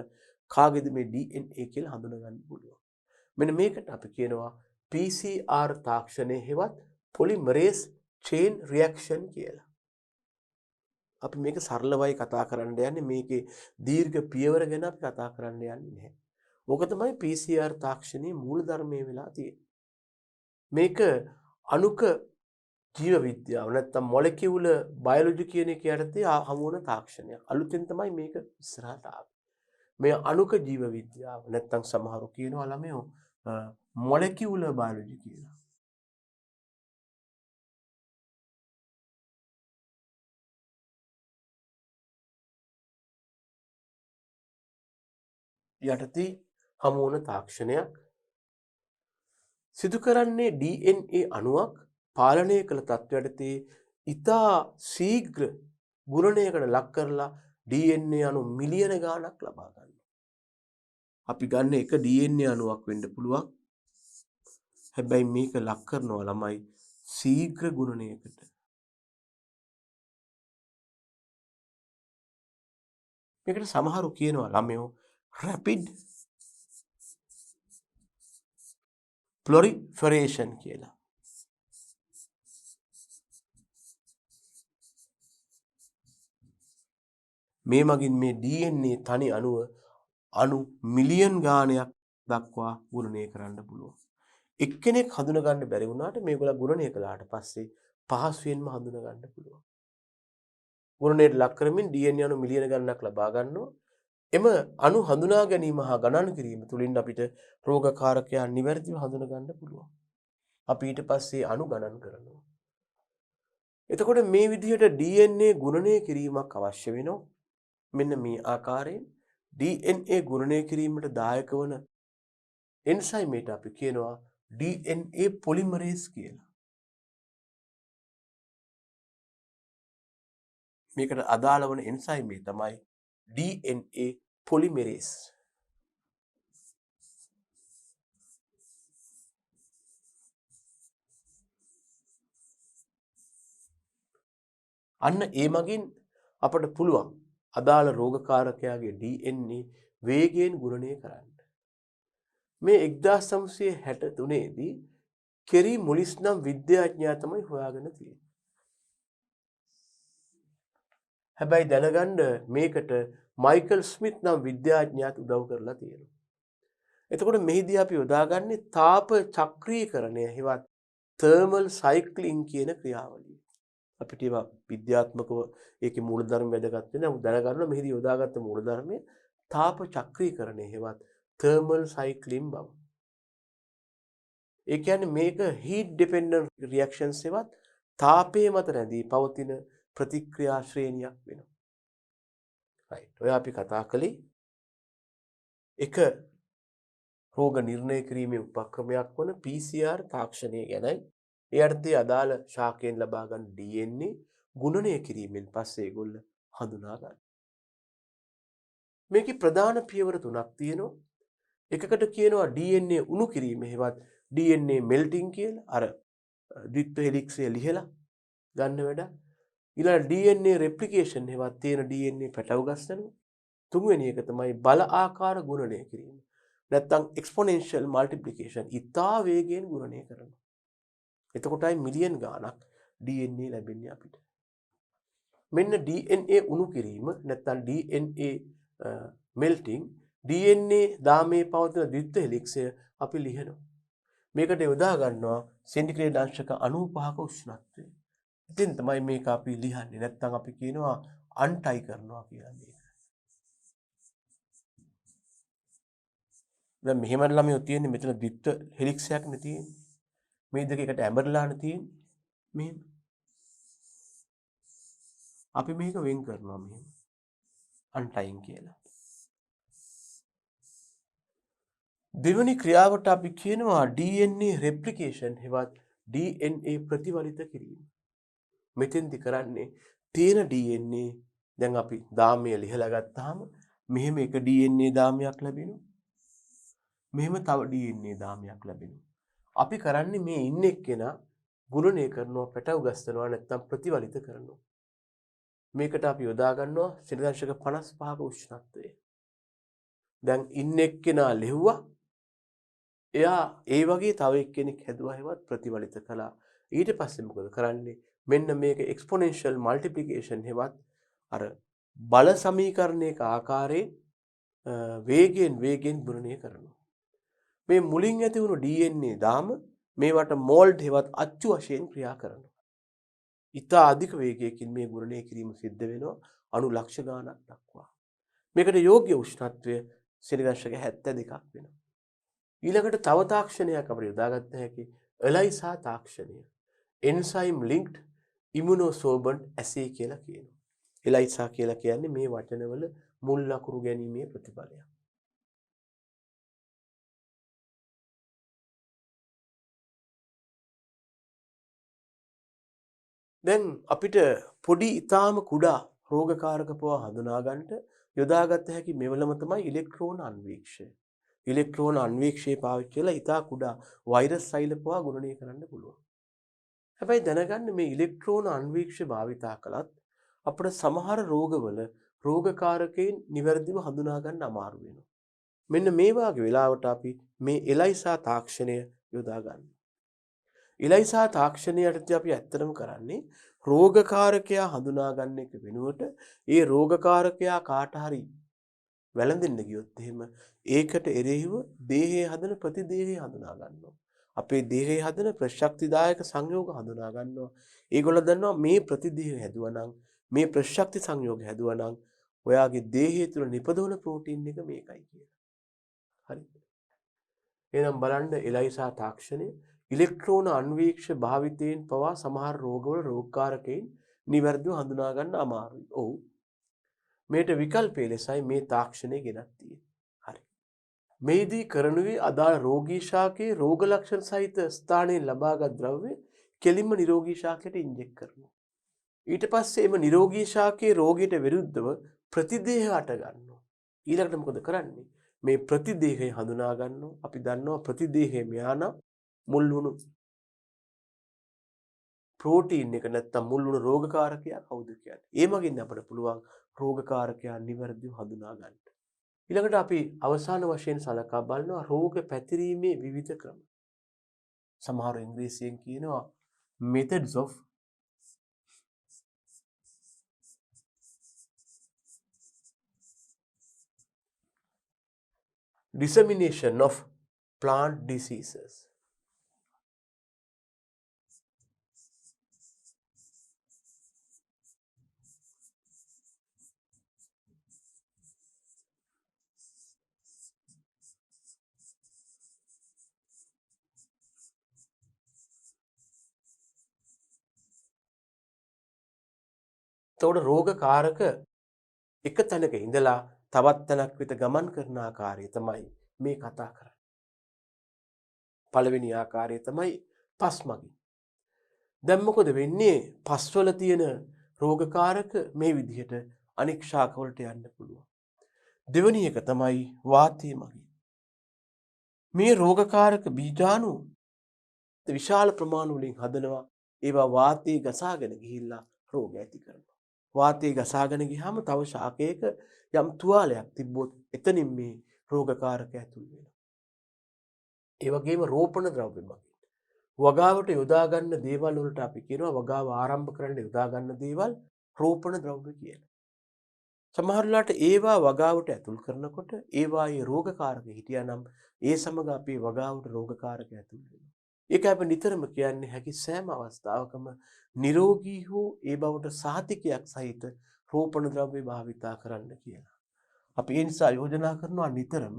කාගේද මේ DNA කියලා හඳුනා ගන්න පුළුවන්. මෙන්න මේකට අපි කියනවා PCR තාක්ෂණය හෙවත් polymerase chain reaction කියලා. අපි මේක සරලවයි කතා කරන්න යන්නේ. මේකේ දීර්ඝ පියවර ගැන අපි කතා කරන්න යන්නේ නැහැ. ඕක තමයි PCR තාක්ෂණයේ මූලධර්මය වෙලා තියෙන්නේ. මේක අණුක ජීව විද්‍යාව නැත්තම් මොලකියුල බයොලොජි කියන එක යටතේ හමු වන තාක්ෂණයක්. අලුතෙන් තමයි මේක ඉස්සරහට ආවේ. මේ අණුක ජීව විද්‍යාව නැත්තම් සමහරු කියනවා ළමයෝ මොලකියුල බයොලොජි කියලා. යටතේ හමු වන තාක්ෂණයක්. සිදු කරන්නේ DNA අණුවක් පාලනය කළ තත්ත්ව යටතේ ඉතා ශීඝ්‍ර ගුණනයකට ලක් කරලා DNA අණු මිලියන ගාණක් ලබා ගන්නවා. අපි ගන්න එක DNA අණුවක් වෙන්න පුළුවන්. හැබැයි මේක ලක් කරනවා ළමයි ශීඝ්‍ර ගුණනයකට. මේකට සමහරු කියනවා ළමයෝ rapid proliferation කියලා. මේ මගින් මේ DNA තනි අණු මිලියන් ගාණයක් දක්වා ගුණනය කරන්න පුළුවන්. එක්කෙනෙක් හඳුනගන්න බැරි වුණාට මේගොල්ලෝ ගුණනය කළාට පස්සේ පහසුවෙන්ම හඳුනගන්න පුළුවන්. ගුණනයට ලක් කරමින් DNA අණු මිලියන ගණනක් ලබා ගන්නවා. එම අණු හඳුනා ගැනීම හා ගණන් කිරීම තුළින් අපිට රෝගකාරකයන් නිවැරදිව හඳුනා ගන්න පුළුවන්. අපි ඊට පස්සේ අණු ගණන් කරනවා. එතකොට මේ විදිහට DNA ගුණනය කිරීමක් අවශ්‍ය වෙනවා. මෙන්න මේ ආකාරයෙන් DNA ගුණනය කිරීමට දායක වන එන්සයිමයට අපි කියනවා DNA polymerase කියලා. මේකට අදාළ වන එන්සයිමේ තමයි DNA polymerase. අන්න ඒ මගින් අපට පුළුවන් අදාළ රෝගකාරකයාගේ DNA වේගයෙන් ගුණනය කරන්න. මේ 1963 දී කෙරි මොලිස් නම් විද්‍යාඥයා තමයි හොයාගෙන තියෙන්නේ. හැබැයි දැනගන්න මේකට මයිකල් ස්මිත් නම් විද්‍යාඥයාත් උදව් කරලා තියෙනවා. එතකොට මෙහිදී අපි යොදාගන්නේ තාප චක්‍රීකරණය හෙවත් තර්මල් සයික්ලින් කියන ක්‍රියාවලිය. අපිට ඒවා විද්‍යාත්මකව ඒකේ මූලධර්ම වැදගත් වෙනවා. දැනගන්න මෙහිදී යොදාගත්ත මූලධර්මය තාප චක්‍රීකරණය හෙවත් thermal cycling බව. ඒ කියන්නේ මේක heat dependent reactions හෙවත් තාපයේ මත රැඳී පවතින ප්‍රතික්‍රියා ශ්‍රේණියක් වෙනවා. right. ඔය අපි කතා කළේ එක රෝග නිර්ණය කිරීමේ උපක්‍රමයක් වන PCR තාක්ෂණය ගැනයි. ඒ අර්ථයේ අදාළ ශාකයෙන් ලබා ගන්න DNA ගුණනය කිරීමෙන් පස්සේ ඒගොල්ල හඳුනා ගන්න. මේකේ ප්‍රධාන පියවර තුනක් තියෙනවා. එකකට කියනවා DNA උණු කිරීම හෙවත් DNA melting කියලා. අර ද්විත්ව හෙලික්සය ලිහලා ගන්න වැඩ. ඊළඟ DNA replication හෙවත් තියෙන DNA පැටව ගස්සනවා. තුන්වෙනි එක තමයි බල ආකාර ගුණනය කිරීම. නැත්නම් exponential multiplication ඉතා වේගයෙන් ගුණනය කරනවා. එතකොටයි මිලියන් ගාණක් DNA ලැබෙන්නේ අපිට. මෙන්න DNA උණු කිරීම නැත්නම් DNA melting DNA දාමේ පවතින ද්විත්ව හෙලික්සය අපි ලිහනවා. මේකට යොදා ගන්නවා සෙන්ටිග්‍රේඩ් අංශක 95ක උෂ්ණත්වය. ඉතින් තමයි මේක අපි ලිහන්නේ. නැත්නම් අපි කියනවා අන්ටයි කරනවා කියලා මේක. දැන් මෙහෙම ළමයෝ තියෙන්නේ මෙතන ද්විත්ව හෙලික්සයක් නේ තියෙන්නේ. මේ දෙක එකට ඇඹරලානේ තියෙන්නේ. මෙහෙම. අපි මේක වෙන් කරනවා මෙහෙම. අන්ටයින් කියලා. දෙවැනි ක්‍රියාවට අපි කියනවා DNA replication හෙවත් DNA ප්‍රතිවලිත කිරීම. මෙතෙන්දි කරන්නේ තියෙන DNA දැන් අපි දාමය ලිහලා ගත්තාම මෙහෙම එක DNA දාමයක් ලැබෙනවා. මෙහෙම තව DNA දාමයක් ලැබෙනවා. අපි කරන්නේ මේ ඉන්න එක්කෙනා ගුණනය කරනවා පැටව ගස්සනවා නැත්නම් ප්‍රතිවලිත කරනවා. මේකට අපි යොදා ගන්නවා සෙනගංශක 55ක උෂ්ණත්වය. දැන් ඉන්න එක්කෙනා ලිහුවා එයා ඒ වගේ තව එක්කෙනෙක් හැදුවා හෙවත් ප්‍රතිවලිත කළා. ඊට පස්සේ මොකද කරන්නේ? මෙන්න මේක exponential multiplication හෙවත් අර බල සමීකරණයක ආකාරයෙන් වේගෙන් ගුණනය කරනවා. මේ මුලින් ඇති වුණු DNA දාම මේවට මෝල්ඩ් හෙවත් අච්චු වශයෙන් ක්‍රියා කරනවා. ඉතා අධික වේගයකින් මේ ගුණනය කිරීම සිද්ධ වෙනවා අණු ලක්ෂ ගාණක් දක්වා. මේකට යෝග්‍ය උෂ්ණත්වය සෙනෙහසක 72ක් වෙනවා. ඊළඟට තව තාක්ෂණයක් අපිට යොදාගන්න හැකි එලයිසා තාක්ෂණය. එන්සයිම් ලින්ක්ඩ් ඉමුනෝසෝබන්ට් ඇසේ කියලා කියනවා. එලයිසා කියලා කියන්නේ මේ වචනවල මුල් ලකුරු ගැනීමේ ප්‍රතිඵලයක්. දැන් අපිට පොඩි ඊටාම කුඩා රෝගකාරක පවා හඳුනා ගන්නට යොදාගත හැකි මෙවලම තමයි ඉලෙක්ට්‍රෝන අන්වීක්ෂය. ඉලෙක්ට්‍රෝන අන්වීක්ෂය පාවිච්චි කරලා ඊටා කුඩා වෛරස් සෛල පවා ගුණනය කරන්න පුළුවන්. හැබැයි දැනගන්න මේ ඉලෙක්ට්‍රෝන අන්වීක්ෂය භාවිතා කළත් අපිට සමහර රෝගවල රෝගකාරකයන් නිවැරදිව හඳුනා ගන්න අමාරු වෙනවා. මෙන්න මේ වාගේ වෙලාවට අපි මේ එලයිසා තාක්ෂණය යොදා ගන්නවා. එලයිසා තාක්ෂණය යටතේ අපි ඇත්තටම කරන්නේ රෝගකාරකයා හඳුනා ගන්න එක වෙනුවට ඒ රෝගකාරකයා කාට හරි වැළඳෙන්න ගියොත් එහෙම ඒකට එරෙහිව දේහයේ හදන ප්‍රතිදේහය හඳුනා ගන්නවා. අපේ දේහයේ හදන ප්‍රශක්තිදායක සංයෝග හඳුනා ගන්නවා. ඒගොල්ලෝ දන්නවා මේ ප්‍රතිදේහය හැදුවා නම් මේ ප්‍රශක්ති සංයෝග හැදුවා නම් ඔයාගේ දේහය තුළ නිපදවන ප්‍රෝටීන් එක මේකයි කියලා. හරි. එහෙනම් බලන්න එලයිසා තාක්ෂණය ඉලෙක්ට්‍රෝන අන්වීක්ෂ භාවිතයෙන් පවා සමහර රෝගවල රෝගකාරකයන් නිවැරදිව හඳුනා ගන්න අමාරුයි. ඔව්. මේට විකල්පය ලෙසයි මේ තාක්ෂණය ගෙනත් තියෙන්නේ. හරි. මේදී කරනුවේ අදාළ රෝගී ශාකයේ රෝග ලක්ෂණ සහිත ස්ථානයෙන් ලබාගත් ද්‍රව්‍ය කෙලින්ම නිරෝගී ශාකයට ඉන්ජෙක්ට් කරනවා. ඊට පස්සේ එම නිරෝගී ශාකයේ රෝගයට විරුද්ධව ප්‍රතිදේහ අට ගන්නවා. ඊළඟට මොකද කරන්නේ? මේ ප්‍රතිදේහය හඳුනා ගන්නවා. අපි දන්නවා ප්‍රතිදේහය මෙයානම් මුල් වුණු ප්‍රෝටීන් එක නැත්තම් මුල් වුණු රෝගකාරකයා කවුද කියන්නේ. ඒ මගින් අපිට පුළුවන් රෝගකාරකයා නිවැරදිව හඳුනා ගන්න. ඊළඟට අපි අවසාන වශයෙන් සලකා බලනවා රෝග පැතිරීමේ විවිධ ක්‍රම. සමහර ඉංග්‍රීසියෙන් කියනවා methods of dissemination of plant diseases. එතකොට රෝගකාරක එක තැනක ඉඳලා තවත් තැනක් වෙත ගමන් කරන ආකාරය තමයි මේ කතා කරන්නේ. පළවෙනි ආකාරය තමයි පස් මගින්. දැන් මොකද වෙන්නේ? පස්වල තියෙන රෝගකාරක මේ විදිහට අනෙක් ශාකවලට යන්න පුළුවන්. දෙවෙනි එක තමයි වාතය මගින්. මේ රෝගකාරක බීජාණු විශාල ප්‍රමාණ වලින් හදනවා. ඒවා වාතයේ ගසාගෙන ගිහිල්ලා රෝග ඇති කරනවා. වාතයේ ගසාගෙන ගියාම තව ශාකයක යම් තුවාලයක් තිබ්බොත් එතනින් මේ රෝගකාරක ඇතුල් වෙනවා. ඒ වගේම රෝපණ ද්‍රව්‍ය මගින් වගාවට යොදා ගන්න දේවල් වලට අපි කියනවා වගාව ආරම්භ කරන්න යොදා ගන්න දේවල් රෝපණ ද්‍රව්‍ය කියලා. සමහර වෙලාවට ඒවා වගාවට ඇතුල් කරනකොට ඒවායේ රෝගකාරක හිටියානම් ඒ සමග අපේ වගාවට රෝගකාරක ඇතුල් වෙනවා. ඒක අපි නිතරම කියන්නේ හැකි සෑම අවස්ථාවකම නිරෝගී හෝ ඒ බවට සහතිකයක් සහිත රෝපණ ද්‍රව්‍ය භාවිතා කරන්න කියලා. අපි ඒ නිසා යෝජනා කරනවා නිතරම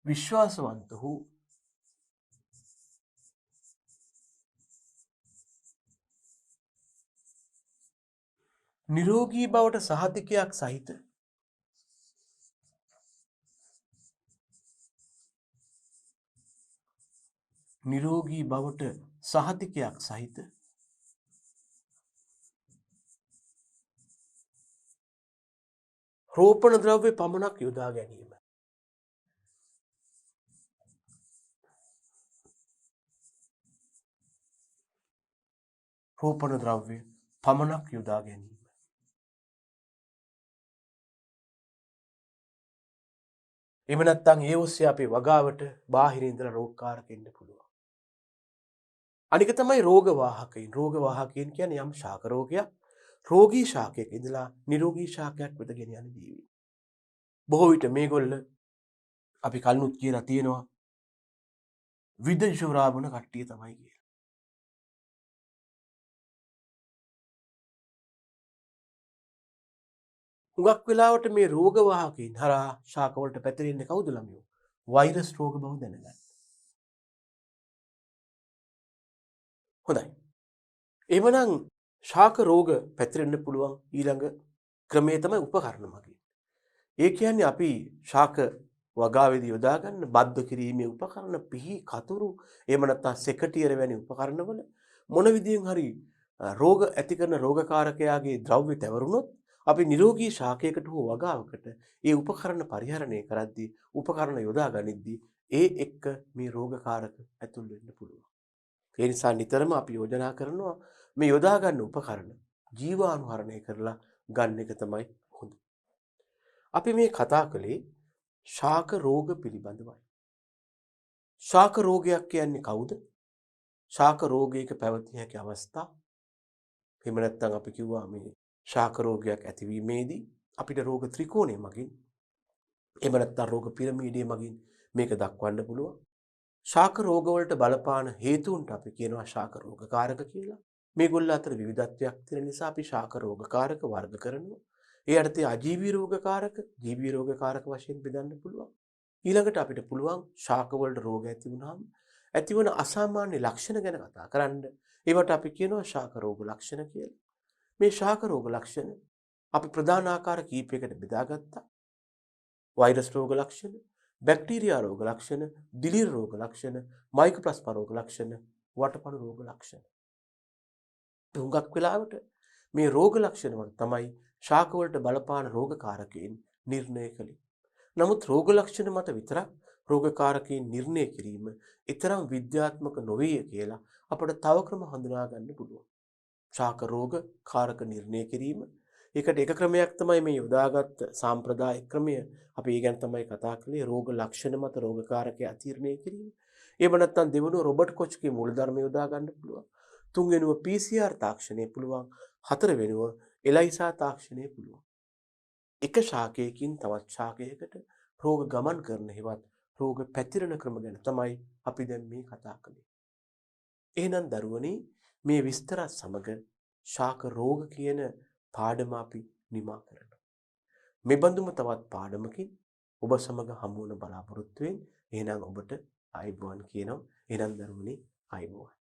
විශ්වාසවන්ත වූ නිරෝගී බවට සහතිකයක් සහිත නිරෝගී බවට සහතිකයක් සහිත රෝපණ ද්‍රව්‍ය පමණක් යොදා ගැනීම. රෝපණ ද්‍රව්‍ය පමණක් යොදා ගැනීම. එහෙම නැත්නම් ඒ ඔස්සේ අපේ වගාවට බාහිරින් ඉඳලා රෝගකාරක එන්න පුළුවන්. අනික තමයි රෝග වාහකයින්. රෝග වාහකයින් කියන්නේ යම් ශාක රෝගයක් රෝගී ශාකයක ඉඳලා නිරෝගී ශාකයක් වෙත ගෙන යන ජීවි. බොහෝ විට මේගොල්ල අපි කලිනුත් කියලා තියෙනවා විදශෝරාබන කට්ටිය තමයි කියලා. හුඟක් වෙලාවට මේ රෝගවාහකයින් හරහා ශාකවලට පැතිරෙන්නේ කවුද ළමයෝ? වෛරස් රෝග බව දැනගන්න. හොඳයි. එවනම් ශාක රෝග පැතිරෙන්න පුළුවන් ඊළඟ ක්‍රමය තමයි උපකරණ මගින්. ඒ කියන්නේ අපි ශාක වගාවේදී යොදා ගන්න බද්ධ කිරීමේ උපකරණ පිහි කතුරු එහෙම නැත්නම් සෙකටියර වැනි උපකරණවල මොන විදියෙන් හරි රෝග ඇති කරන රෝගකාරකයාගේ ද්‍රව්‍ය තැවරුනොත් අපි නිරෝගී ශාකයකට හෝ වගාවකට ඒ උපකරණ පරිහරණය කරද්දී උපකරණ යොදා ගනිද්දී ඒ එක්ක මේ රෝගකාරක ඇතුල් වෙන්න පුළුවන්. ඒ නිසා නිතරම අපි යෝජනා කරනවා මේ යොදා ගන්න උපකරණ ජීවාණුහරණය කරලා ගන්න එක තමයි හොඳ. අපි මේ කතා කළේ ශාක රෝග පිළිබඳවයි. ශාක රෝගයක් කියන්නේ කවුද? ශාක රෝගයක පැවතිය හැකි අවස්ථා. එහෙම නැත්නම් අපි කිව්වා මේ ශාක රෝගයක් ඇතිවීමේදී අපිට රෝග ත්‍රිකෝණය මගින් එහෙම නැත්නම් රෝග පිරමීඩය මගින් මේක දක්වන්න පුළුවන්. ශාක රෝග වලට බලපාන හේතුන්ට අපි කියනවා ශාක රෝගකාරක කියලා. මේගොල්ල අතර විවිධත්වයක් තියෙන නිසා අපි ශාක රෝගකාරක වර්ග කරනවා. ඒ අර්ථයේ අජීවී රෝගකාරක, ජීවී රෝගකාරක වශයෙන් බෙදන්න පුළුවන්. ඊළඟට අපිට පුළුවන් ශාක වලට රෝග ඇති වුනහම ඇතිවන අසාමාන්‍ය ලක්ෂණ ගැන කතා කරන්න. ඒවට අපි කියනවා ශාක රෝග ලක්ෂණ කියලා. මේ ශාක රෝග ලක්ෂණ අපි ප්‍රධාන ආකාර කීපයකට බෙදාගත්තා. වෛරස් රෝග ලක්ෂණ, බැක්ටීරියා රෝග ලක්ෂණ, දිලිර රෝග ලක්ෂණ, මයිකෝප්ලාස්මා රෝග ලක්ෂණ, වටපණු රෝග ලක්ෂණ. හුඟක් වෙලාවට මේ රෝග ලක්ෂණ වල තමයි ශාක වලට බලපාන රෝගකාරකයන් නිර්ණය කළේ. නමුත් රෝග ලක්ෂණ මත විතරක් රෝගකාරකයන් නිර්ණය කිරීම ඊතරම් විද්‍යාත්මක නොවේ කියලා අපිට තව ක්‍රම හඳුනා ගන්න පුළුවන්. ශාක රෝග කාරක නිර්ණය කිරීම ඒකට එක ක්‍රමයක් තමයි මේ යොදාගත් සාම්ප්‍රදායික ක්‍රමය. අපි ඒ ගැන තමයි කතා කළේ රෝග ලක්ෂණ මත රෝගකාරකයා තීරණය කිරීම. එහෙම නැත්නම් දෙවෙනුව රොබර්ට් කොච්ගේ මූලධර්ම යොදා ගන්න පුළුවන්. තුන්වෙනුව PCR තාක්ෂණය පුළුවන්. හතරවෙනුව එලයිසා තාක්ෂණය පුළුවන්. එක ශාකයකින් තවත් ශාකයකට රෝග ගමන් කරන හෙවත් රෝග පැතිරෙන ක්‍රම ගැන තමයි අපි දැන් මේ කතා කළේ. එහෙනම් දරුවනේ මේ විස්තරත් සමග ශාක රෝග කියන පාඩම අපි නිමා කරනවා. මෙබඳුම තවත් පාඩමකින් ඔබ සමග හමු වන බලාපොරොත්තු වෙමින් එහෙනම් ඔබට ආයුබෝවන් කියනවා. එහෙනම් දරුවනේ ආයුබෝවන්.